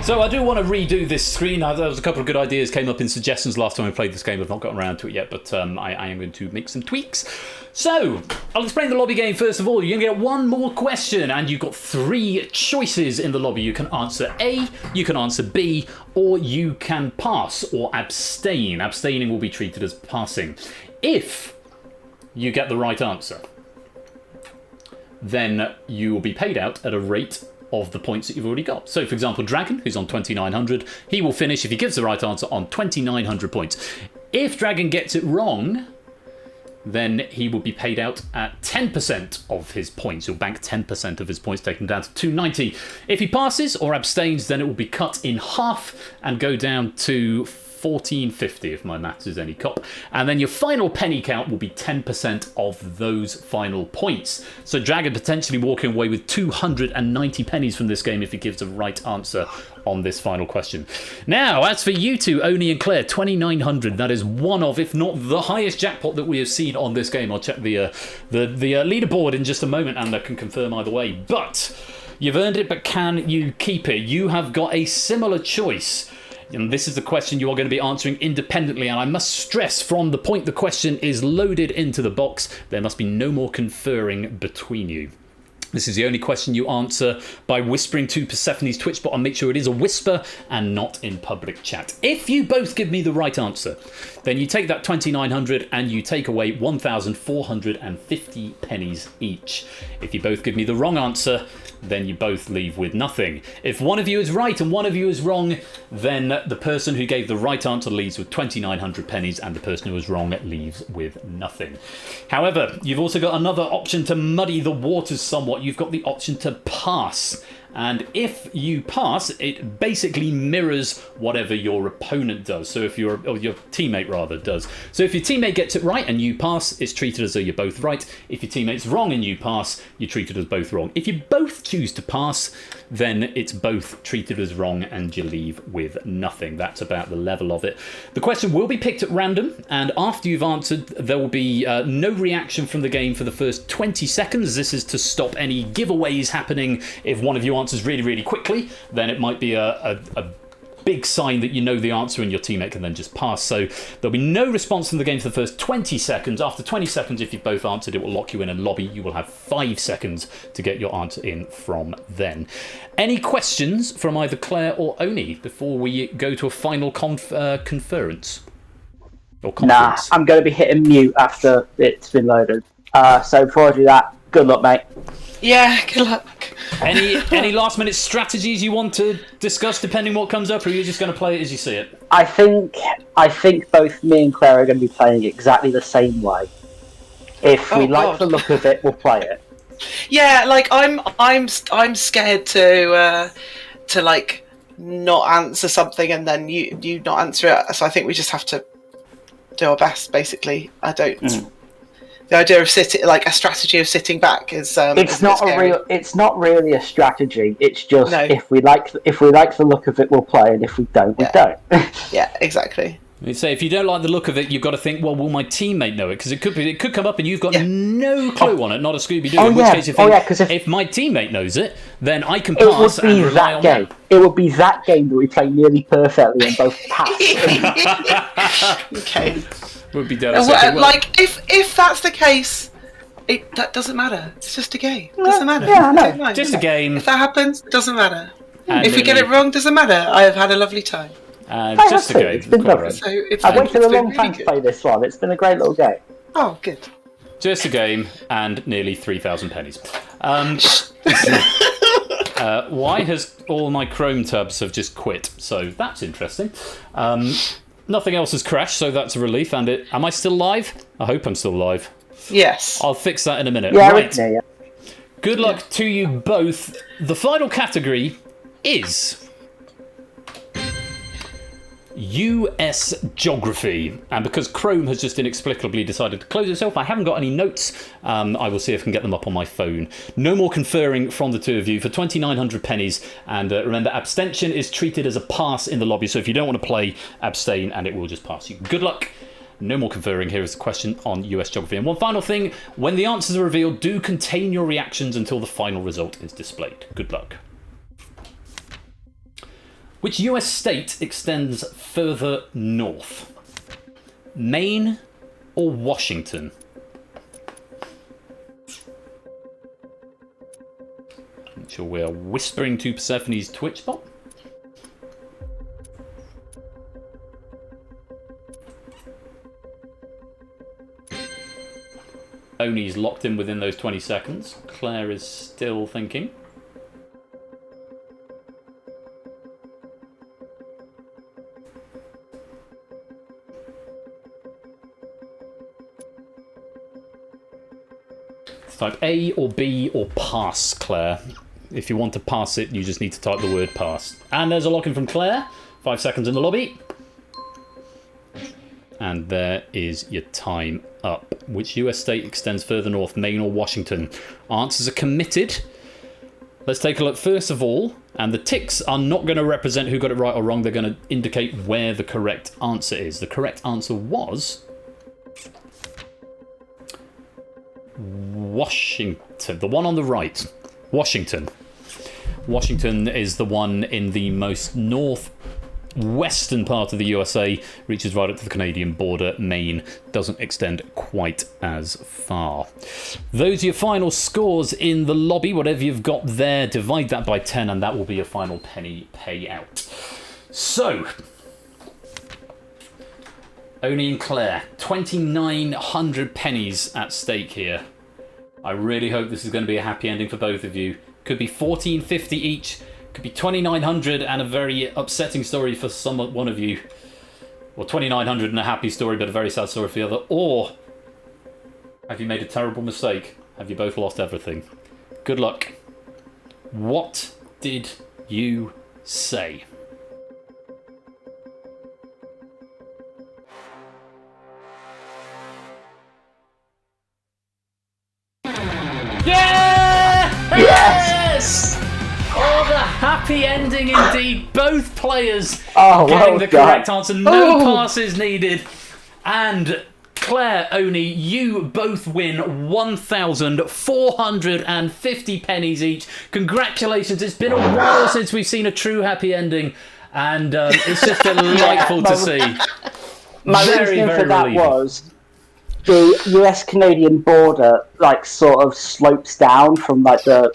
So I do want to redo this screen. There was a couple of good ideas came up in suggestions last time we played this game. I've not gotten around to it yet, but I am going to make some tweaks. So I'll explain the lobby game first of all. You're going to get one more question, and you've got 3 choices in the lobby. You can answer A, you can answer B, or you can pass or abstain. Abstaining will be treated as passing. If you get the right answer, then you will be paid out at a rate of the points that you've already got. So, for example, Dragon, who's on 2,900, he will finish, if he gives the right answer, on 2,900 points. If Dragon gets it wrong, then he will be paid out at 10% of his points. He'll bank 10% of his points, take him down to 290. If he passes or abstains, then it will be cut in half and go down to 1,450, if my maths is any cop. And then your final penny count will be 10% of those final points. So Dragon potentially walking away with 290 pennies from this game if he gives the right answer on this final question. Now, as for you two, Oni and Claire, 2,900. That is one of, if not the highest jackpot that we have seen on this game. I'll check the leaderboard in just a moment, and I can confirm either way. But you've earned it, but can you keep it? You have got a similar choice. And this is the question you are going to be answering independently, and I must stress, from the point the question is loaded into the box, there must be no more conferring between you. This is the only question you answer by whispering to Persephone's Twitch bot, and make sure it is a whisper and not in public chat. If you both give me the right answer, then you take that 2,900 and you take away 1,450 pennies each. If you both give me the wrong answer, then you both leave with nothing. If one of you is right and one of you is wrong, then the person who gave the right answer leaves with 2,900 pennies, and the person who was wrong leaves with nothing. However, you've also got another option to muddy the waters somewhat. You've got the option to pass. And if you pass, it basically mirrors whatever your opponent does. So if your teammate rather does. So if your teammate gets it right and you pass, it's treated as though you're both right. If your teammate's wrong and you pass, you're treated as both wrong. If you both choose to pass, then it's both treated as wrong and you leave with nothing. That's about the level of it. The question will be picked at random, and after you've answered, there will be no reaction from the game for the first 20 seconds. This is to stop any giveaways happening if one of you answers answers really, really quickly, then it might be a big sign that you know the answer and your teammate can then just pass. So there'll be no response from the game for the first 20 seconds. After 20 seconds, if you've both answered, it will lock you in a lobby. You will have 5 seconds to get your answer in from then. Any questions from either Claire or Oni before we go to a final conference? Nah, I'm going to be hitting mute after it's been loaded. So before I do that, good luck, mate. Yeah, good luck. Any last minute strategies you want to discuss depending what comes up, or are you just going to play it as you see it? I think both me and Claire are going to be playing exactly the same way. If we like the look of it, we'll play it. Yeah, like I'm scared to like not answer something and then you not answer it. So I think we just have to do our best. Basically, I don't. The idea of a strategy of sitting back is it's not really a strategy. It's just if we like the look of it, we'll play, and if we don't, we don't. Yeah, exactly. So if you don't like the look of it, you've got to think, well, will my teammate know it? Because it could come up and you've got no clue on it, not a Scooby-Doo. In which case, you think, if my teammate knows it, then I can pass and rely on that. It would be that game that we play nearly perfectly and both pass. Okay. Would be devastating. Like if that's the case, that doesn't matter. It's just a game. Doesn't matter. Yeah, no. Just a game. If that happens, doesn't matter. If we get it wrong, doesn't matter. I have had a lovely time. Just a game. It's been lovely. So I've waited a long time to play this one. It's been a great little game. Oh, good. Just a game and nearly 3,000 pennies. Why has all my Chrome tabs have just quit? So that's interesting. Nothing else has crashed, so that's a relief. And am I still live? I hope I'm still live. Yes. I'll fix that in a minute. Yeah, right. yeah. Good luck to you both. The final category is US Geography. And because Chrome has just inexplicably decided to close itself, I haven't got any notes. I will see if I can get them up on my phone. No more conferring from the two of you for 2,900 pennies. And remember, abstention is treated as a pass in the lobby. So if you don't want to play, abstain and it will just pass you. Good luck. No more conferring. Here is the question on US Geography. And one final thing, when the answers are revealed, do contain your reactions until the final result is displayed. Good luck. Which US state extends further north? Maine or Washington? Make sure we're whispering to Persephone's Twitch bot. Oni's locked in within those 20 seconds. Claire is still thinking. Type A or B or pass, Claire. If you want to pass it, you just need to type the word pass. And there's a lock-in from Claire. 5 seconds in the lobby. And there is your time up. Which US state extends further north, Maine or Washington? Answers are committed. Let's take a look first of all. And the ticks are not going to represent who got it right or wrong. They're going to indicate where the correct answer is. The correct answer was Washington, the one on the right. Washington. Washington is the one in the most northwestern part of the USA, reaches right up to the Canadian border. Maine doesn't extend quite as far. Those are your final scores in the lobby. Whatever you've got there, divide that by 10 and that will be your final penny payout. So, Oni and Claire, 2,900 pennies at stake here. I really hope this is going to be a happy ending for both of you. Could be 1,450 each, could be 2,900 and a very upsetting story for one of you. Or 2,900 and a happy story but a very sad story for the other. Or have you made a terrible mistake? Have you both lost everything? Good luck. What did you say? Yeah! Yes! Oh, the happy ending indeed. Both players getting the correct answer. No passes needed. And Claire, Oni, you both win 1,450 pennies each. Congratulations. It's been a while since we've seen a true happy ending, and it's just delightful to see. My reason for that was the US-Canadian border, like, sort of slopes down from like the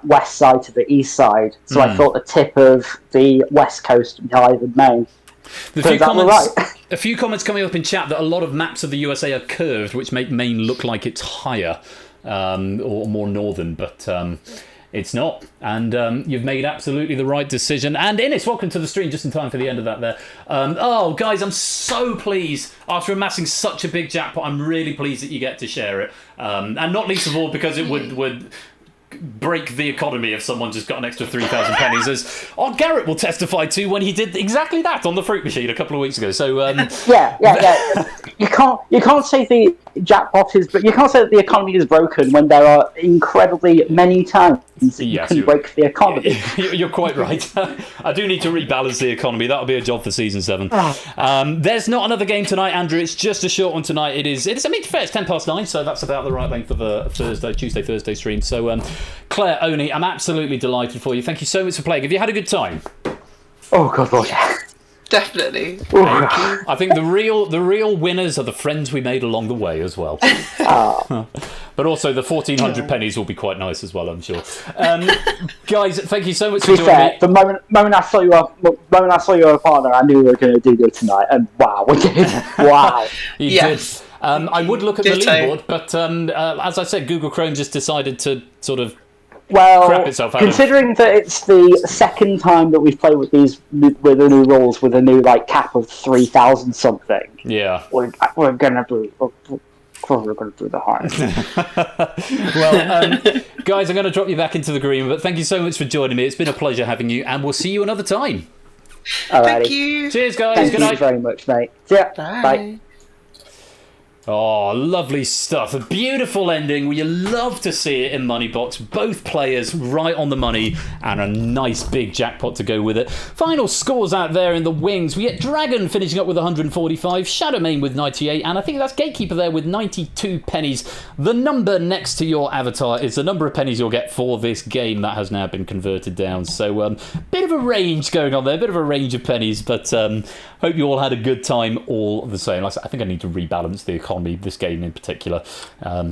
west side to the east side. So I thought the tip of the west coast would be higher than Maine. A few comments coming up in chat that a lot of maps of the USA are curved, which make Maine look like it's higher or more northern, but it's not. And you've made absolutely the right decision. And Innes, welcome to the stream just in time for the end of that there. Oh, guys, I'm so pleased. After amassing such a big jackpot, I'm really pleased that you get to share it. And not least of all because it would break the economy if someone just got an extra 3,000 pennies, as Garrett will testify to when he did exactly that on the fruit machine a couple of weeks ago. So yeah. You can't say the jackpot is, but you can't say that the economy is broken when there are incredibly many times that you can break the economy. You're quite right. I do need to rebalance the economy. That'll be a job for season 7. There's not another game tonight, Andrew. It's just a short one tonight. It is. I mean, fair. It's 9:10, so that's about the right length of a Tuesday, Thursday stream. So, Claire, Oni, I'm absolutely delighted for you. Thank you so much for playing. Have you had a good time? Oh God, Lord, yeah. Definitely. I think the real winners are the friends we made along the way as well. But also the 1,400 pennies will be quite nice as well, I'm sure. Guys, thank you so much for joining me. The moment I saw you were a partner, I knew we were going to do good tonight, and wow, we did. Wow. You did. I would look at the leaderboard, but as I said, Google Chrome just decided to sort of crap itself out. Considering that it's the second time that we've played with the new rules with a new cap of 3,000 something. Yeah, we're gonna do. We're going to do the hard. Well, guys, I'm going to drop you back into the green, but thank you so much for joining me. It's been a pleasure having you, and we'll see you another time. Alrighty. Thank you. Cheers, guys. Thank Good you night. very much, mate. See ya. Bye. Oh, lovely stuff. A beautiful ending. We love to see it in Moneybox. Both players right on the money and a nice big jackpot to go with it. Final scores out there in the wings. We get Dragon finishing up with 145, Shadowmane with 98, and I think that's Gatekeeper there with 92 pennies. The number next to your avatar is the number of pennies you'll get for this game. That has now been converted down. So, bit of a range going on there, a bit of a range of pennies, but hope you all had a good time all the same. Like I think I need to rebalance the economy, this game in particular,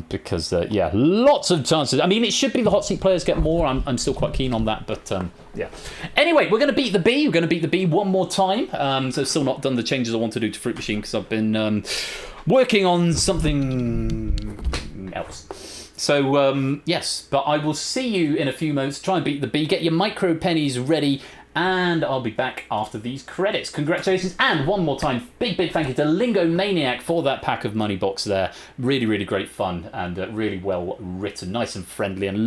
because lots of chances. I mean, it should be the hot seat players get more. I'm still quite keen on that, but yeah. Anyway, we're going to beat the B. We're going to beat the B one more time. So still not done the changes I want to do to Fruit Machine because I've been working on something else. So yes, but I will see you in a few moments. Try and beat the B. Get your micro pennies ready. And I'll be back after these credits. Congratulations. And one more time, big thank you to Lingo Maniac for that pack of Moneybox there. Really, really great fun and really well written. Nice and friendly and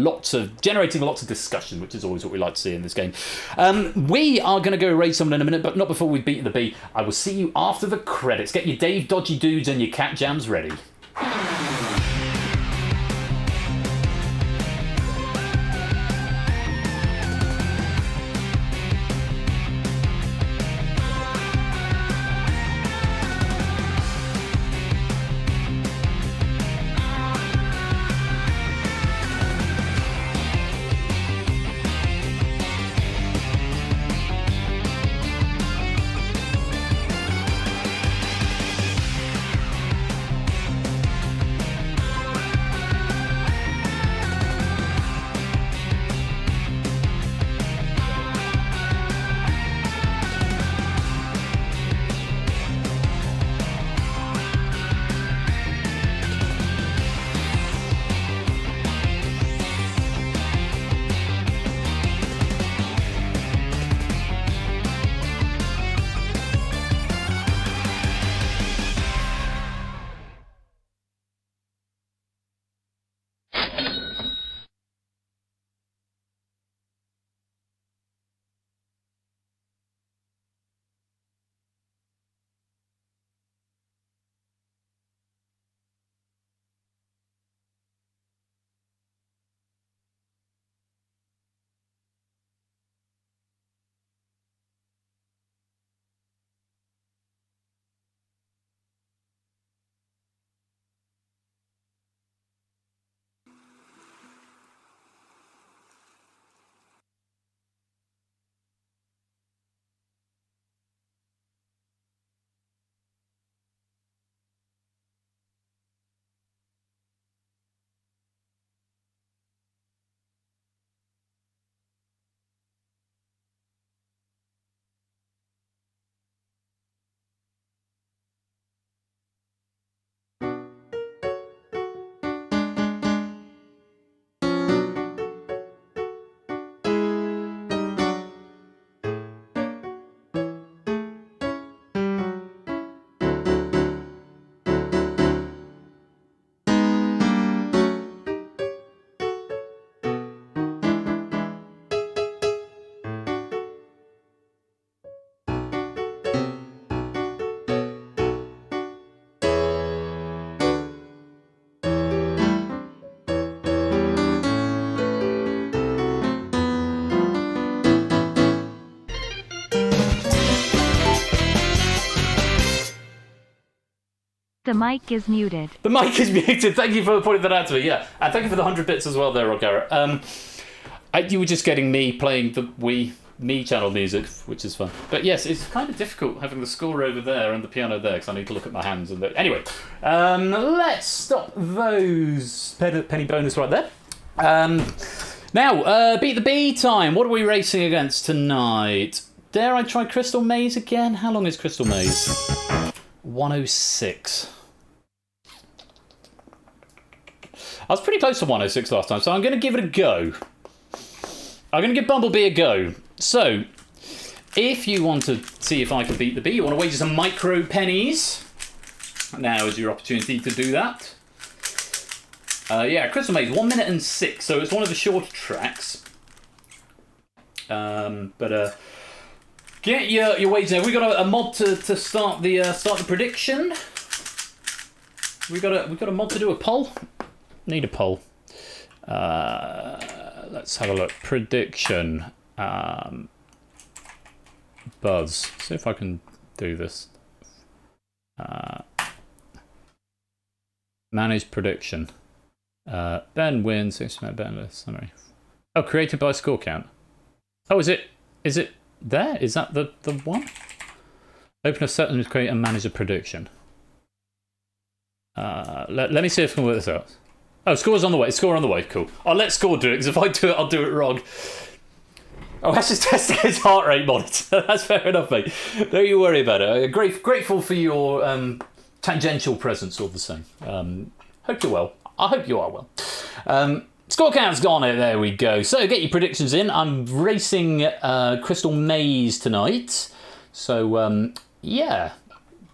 generating lots of discussion, which is always what we like to see in this game. We are going to go raid someone in a minute, but not before we beat the B. I will see you after the credits. Get your Dave Dodgy Dudes and your Cat Jams ready. mic is muted. The mic is muted. Thank you for pointing that out to me. Yeah, and thank you for the 100 bits as well, there, Garrett. You were just getting me playing the me channel music, which is fun. But yes, it's kind of difficult having the score over there and the piano there because I need to look at my hands. Anyway, let's stop those penny bonus right there. Now, Beat the Bee time. What are we racing against tonight? Dare I try Crystal Maze again? How long is Crystal Maze? 106. I was pretty close to 106 last time, so I'm going to give it a go. I'm going to give Bumblebee a go. So, if you want to see if I can beat the bee, you want to wager some micro pennies. Now is your opportunity to do that. Yeah, Crystal Maze, 1 minute and 6, so it's one of the shorter tracks. Get your wager there. We got a mod to start the prediction. We got a mod to do a poll. Need a poll. Let's have a look. Prediction. Buzz. See if I can do this. Manage prediction. Ben wins. Ben summary. Oh, created by score count. Oh, is it there? Is that the one? Open a set and create and manage a prediction. Let me see if I can work this out. Oh, score's on the way. Score on the way. Cool. I'll let score do it, because if I do it, I'll do it wrong. Oh, that's just testing his heart rate monitor. That's fair enough, mate. Don't you worry about it. Grateful for your tangential presence all the same. Hope you're well. I hope you are well. Score count's gone. There we go. So get your predictions in. I'm racing Crystal Maze tonight. So, yeah.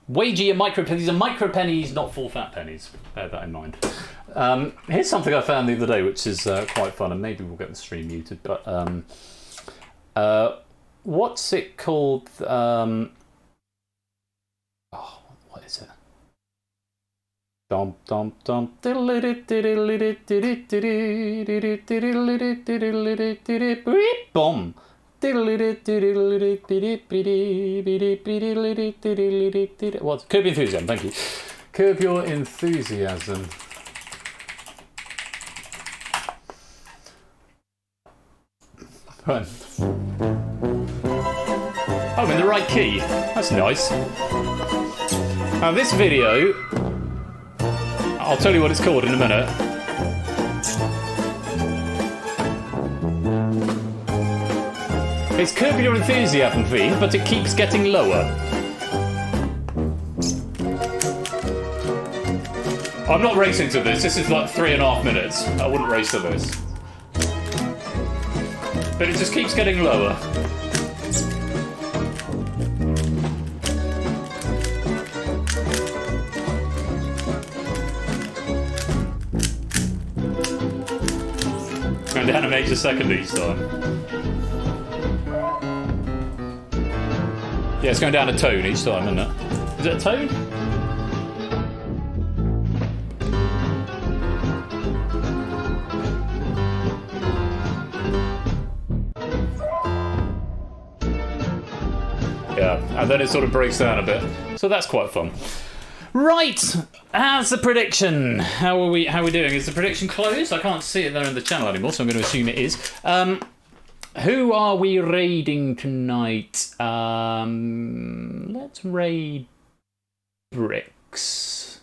Wager your micro pennies. These are micro pennies, not full fat pennies. Bear that in mind. Here's something I found the other day, which is quite fun, and maybe we'll get the stream muted. But what's it called? What is it? Dum dum dum. Bomb. What? Curb Your Enthusiasm. Thank you. Curb Your Enthusiasm. Right. Oh, I'm in the right key. That's nice. Now this video, I'll tell you what it's called in a minute. It's Curb Your Enthusiasm theme, but it keeps getting lower. I'm not racing to this. This is like 3.5 minutes. I wouldn't race to this. But it just keeps getting lower. Going down a major second each time. Yeah, it's going down a tone each time, isn't it? Is it a tone? Yeah, and then it sort of breaks down a bit. So that's quite fun. Right, how's the prediction? How are we doing? Is the prediction closed? I can't see it there in the channel anymore, so I'm going to assume it is. Who are we raiding tonight? Let's raid Bricks.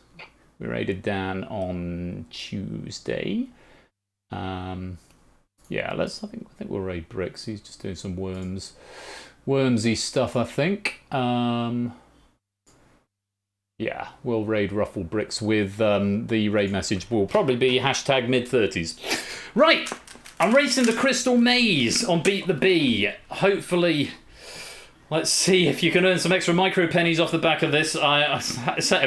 We raided Dan on Tuesday. Yeah, I think we'll raid Bricks. He's just doing some wormsy stuff, I think. Yeah, we'll raid Ruffle Bricks with the raid message will probably be hashtag mid-30s. Right, I'm racing the Crystal Maze on Beat the Bee. Hopefully, let's see if you can earn some extra micro pennies off the back of this. I'm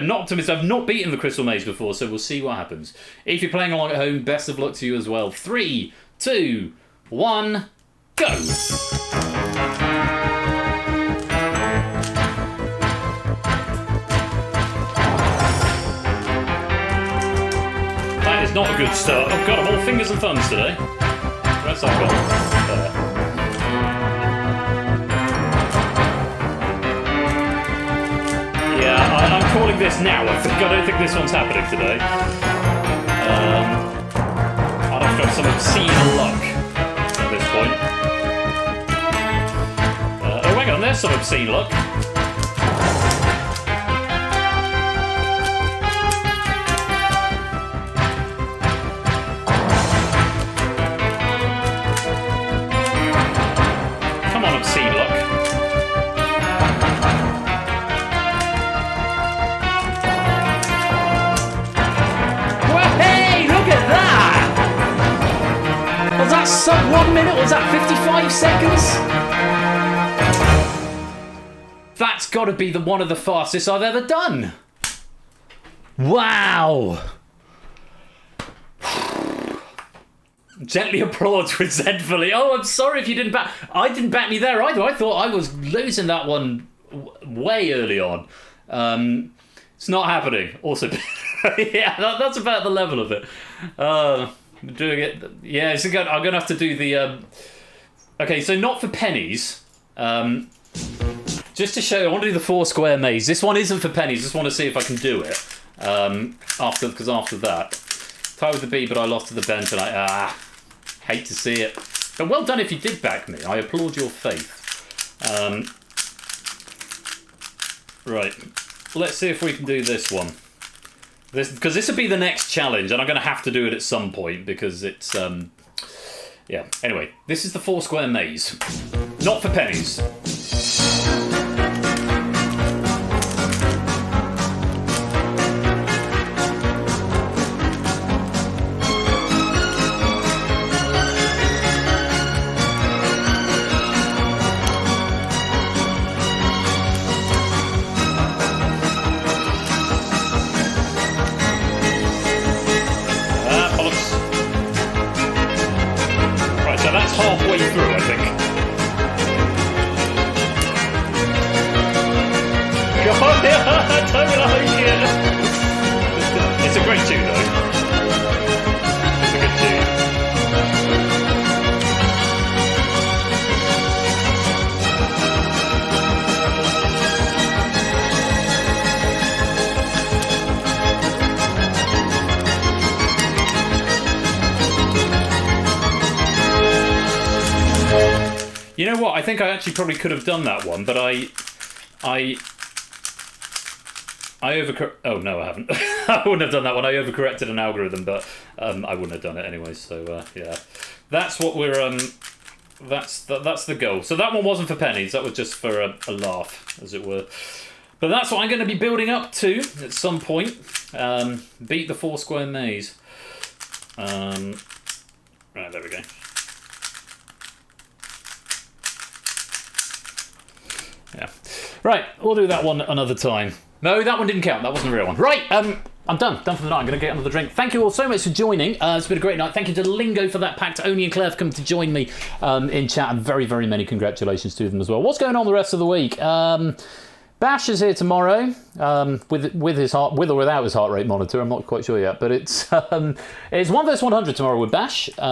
not optimistic. I've not beaten the Crystal Maze before, so we'll see what happens. If you're playing along at home, best of luck to you as well. 3, 2, 1, go! That is not a good start. Oh god, I'm all fingers and thumbs today. Where's that gone? There. Yeah, I'm calling this now. I don't think this one's happening today. I'd have to have some obscene luck at this point. Oh, hang on, there's some obscene luck. Come on, obscene luck. Was that sub 1 minute? Was that 55 seconds? That's got to be one of the fastest I've ever done. Wow. Gently applauds resentfully. Oh, I'm sorry if you didn't back. I didn't back me there either. I thought I was losing that one way early on. It's not happening. Also, yeah, that's about the level of it. Doing it, yeah. I'm gonna have to do the. Okay, so not for pennies. Just to show, I want to do the 4 square maze. This one isn't for pennies. Just want to see if I can do it. Because after that, tie with the B, but I lost to the bench, and I hate to see it. But well done if you did back me. I applaud your faith. Right, let's see if we can do this one. Because this will be the next challenge, and I'm going to have to do it at some point because it's yeah. Anyway, this is the 4 square maze, not for pennies. Halfway through, I think. God, I don't like it. It's a great tune, though. It's a good tune. You know what? I think I actually probably could have done that one, but I Oh no, I haven't. I wouldn't have done that one. I overcorrected an algorithm, but I wouldn't have done it anyway. So yeah, that's what we're that's the goal. So that one wasn't for pennies. That was just for a laugh, as it were. But that's what I'm going to be building up to at some point. Beat the 4 square maze. Right, there we go. Yeah. Right, we'll do that one another time. No, that one didn't count. That wasn't a real one. Right, I'm done. Done for the night. I'm going to get another drink. Thank you all so much for joining. It's been a great night. Thank you to Lingo for that pack, to Oni and Claire for coming to join me in chat, and very, very many congratulations to them as well. What's going on the rest of the week? Bash is here tomorrow with or without his heart rate monitor. I'm not quite sure yet, but it's 1 vs 100 tomorrow with Bash. So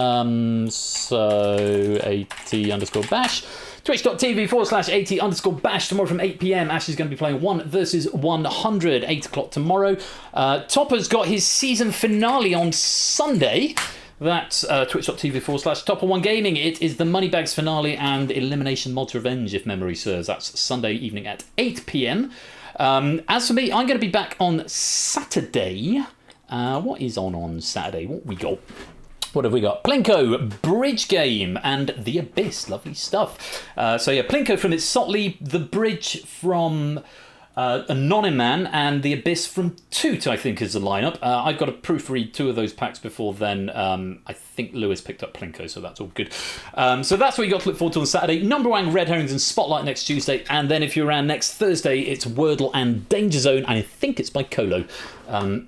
AT_Bash. Twitch.tv/AT_Bash tomorrow from 8 PM. Ash is going to be playing 1 vs 100, 8 o'clock tomorrow. Topper's got his season finale on Sunday. That's twitch.tv/Topper1Gaming. It is the Moneybags finale and Elimination Mods Revenge, if memory serves. That's Sunday evening at 8 PM. As for me, I'm going to be back on Saturday. What is on Saturday? What we got? What have we got? Plinko, Bridge Game, and The Abyss. Lovely stuff. So yeah, Plinko from its Sotley, The Bridge from Anonyman, and The Abyss from Toot, I think, is the lineup. I've got to proofread 2 of those packs before then. I think Lewis picked up Plinko, so that's all good. So that's what you got to look forward to on Saturday. Number 1, Red Herrings and Spotlight next Tuesday, and then if you're around next Thursday, it's Wordle and Danger Zone, and I think it's by Colo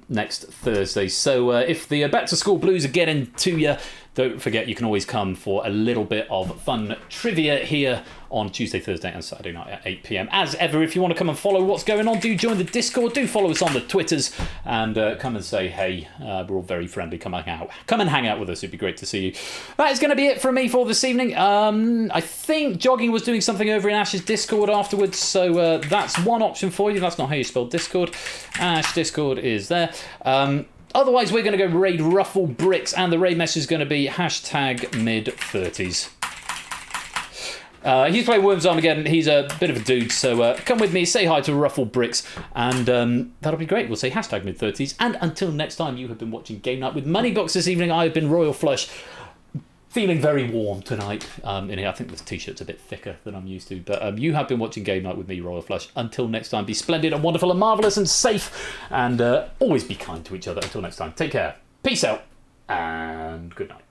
next Thursday. So if the back to school blues are getting to you, don't forget you can always come for a little bit of fun trivia here on Tuesday, Thursday and Saturday night at 8 p.m. As ever, if you want to come and follow what's going on, do join the Discord, do follow us on the Twitters, and come and say hey. We're all very friendly. Come and hang out with us. It'd be great to see you. That is going to be it from me for this evening. I think Jogging was doing something over in Ash's Discord afterwards, so that's one option for you. That's not how you spell Discord. Ash Discord is there. Otherwise, we're going to go raid Ruffle Bricks, and the raid message is going to be #mid30s. He's playing Worms Armageddon. He's a bit of a dude, so come with me, say hi to Ruffle Bricks, and that'll be great. We'll say #mid30s. And until next time, you have been watching Game Night with Moneybox this evening. I have been Royal Flush, feeling very warm tonight. In here, I think this t-shirt's a bit thicker than I'm used to, but you have been watching Game Night with me, Royal Flush. Until next time, be splendid and wonderful and marvellous and safe, and always be kind to each other. Until next time, take care, peace out, and good night.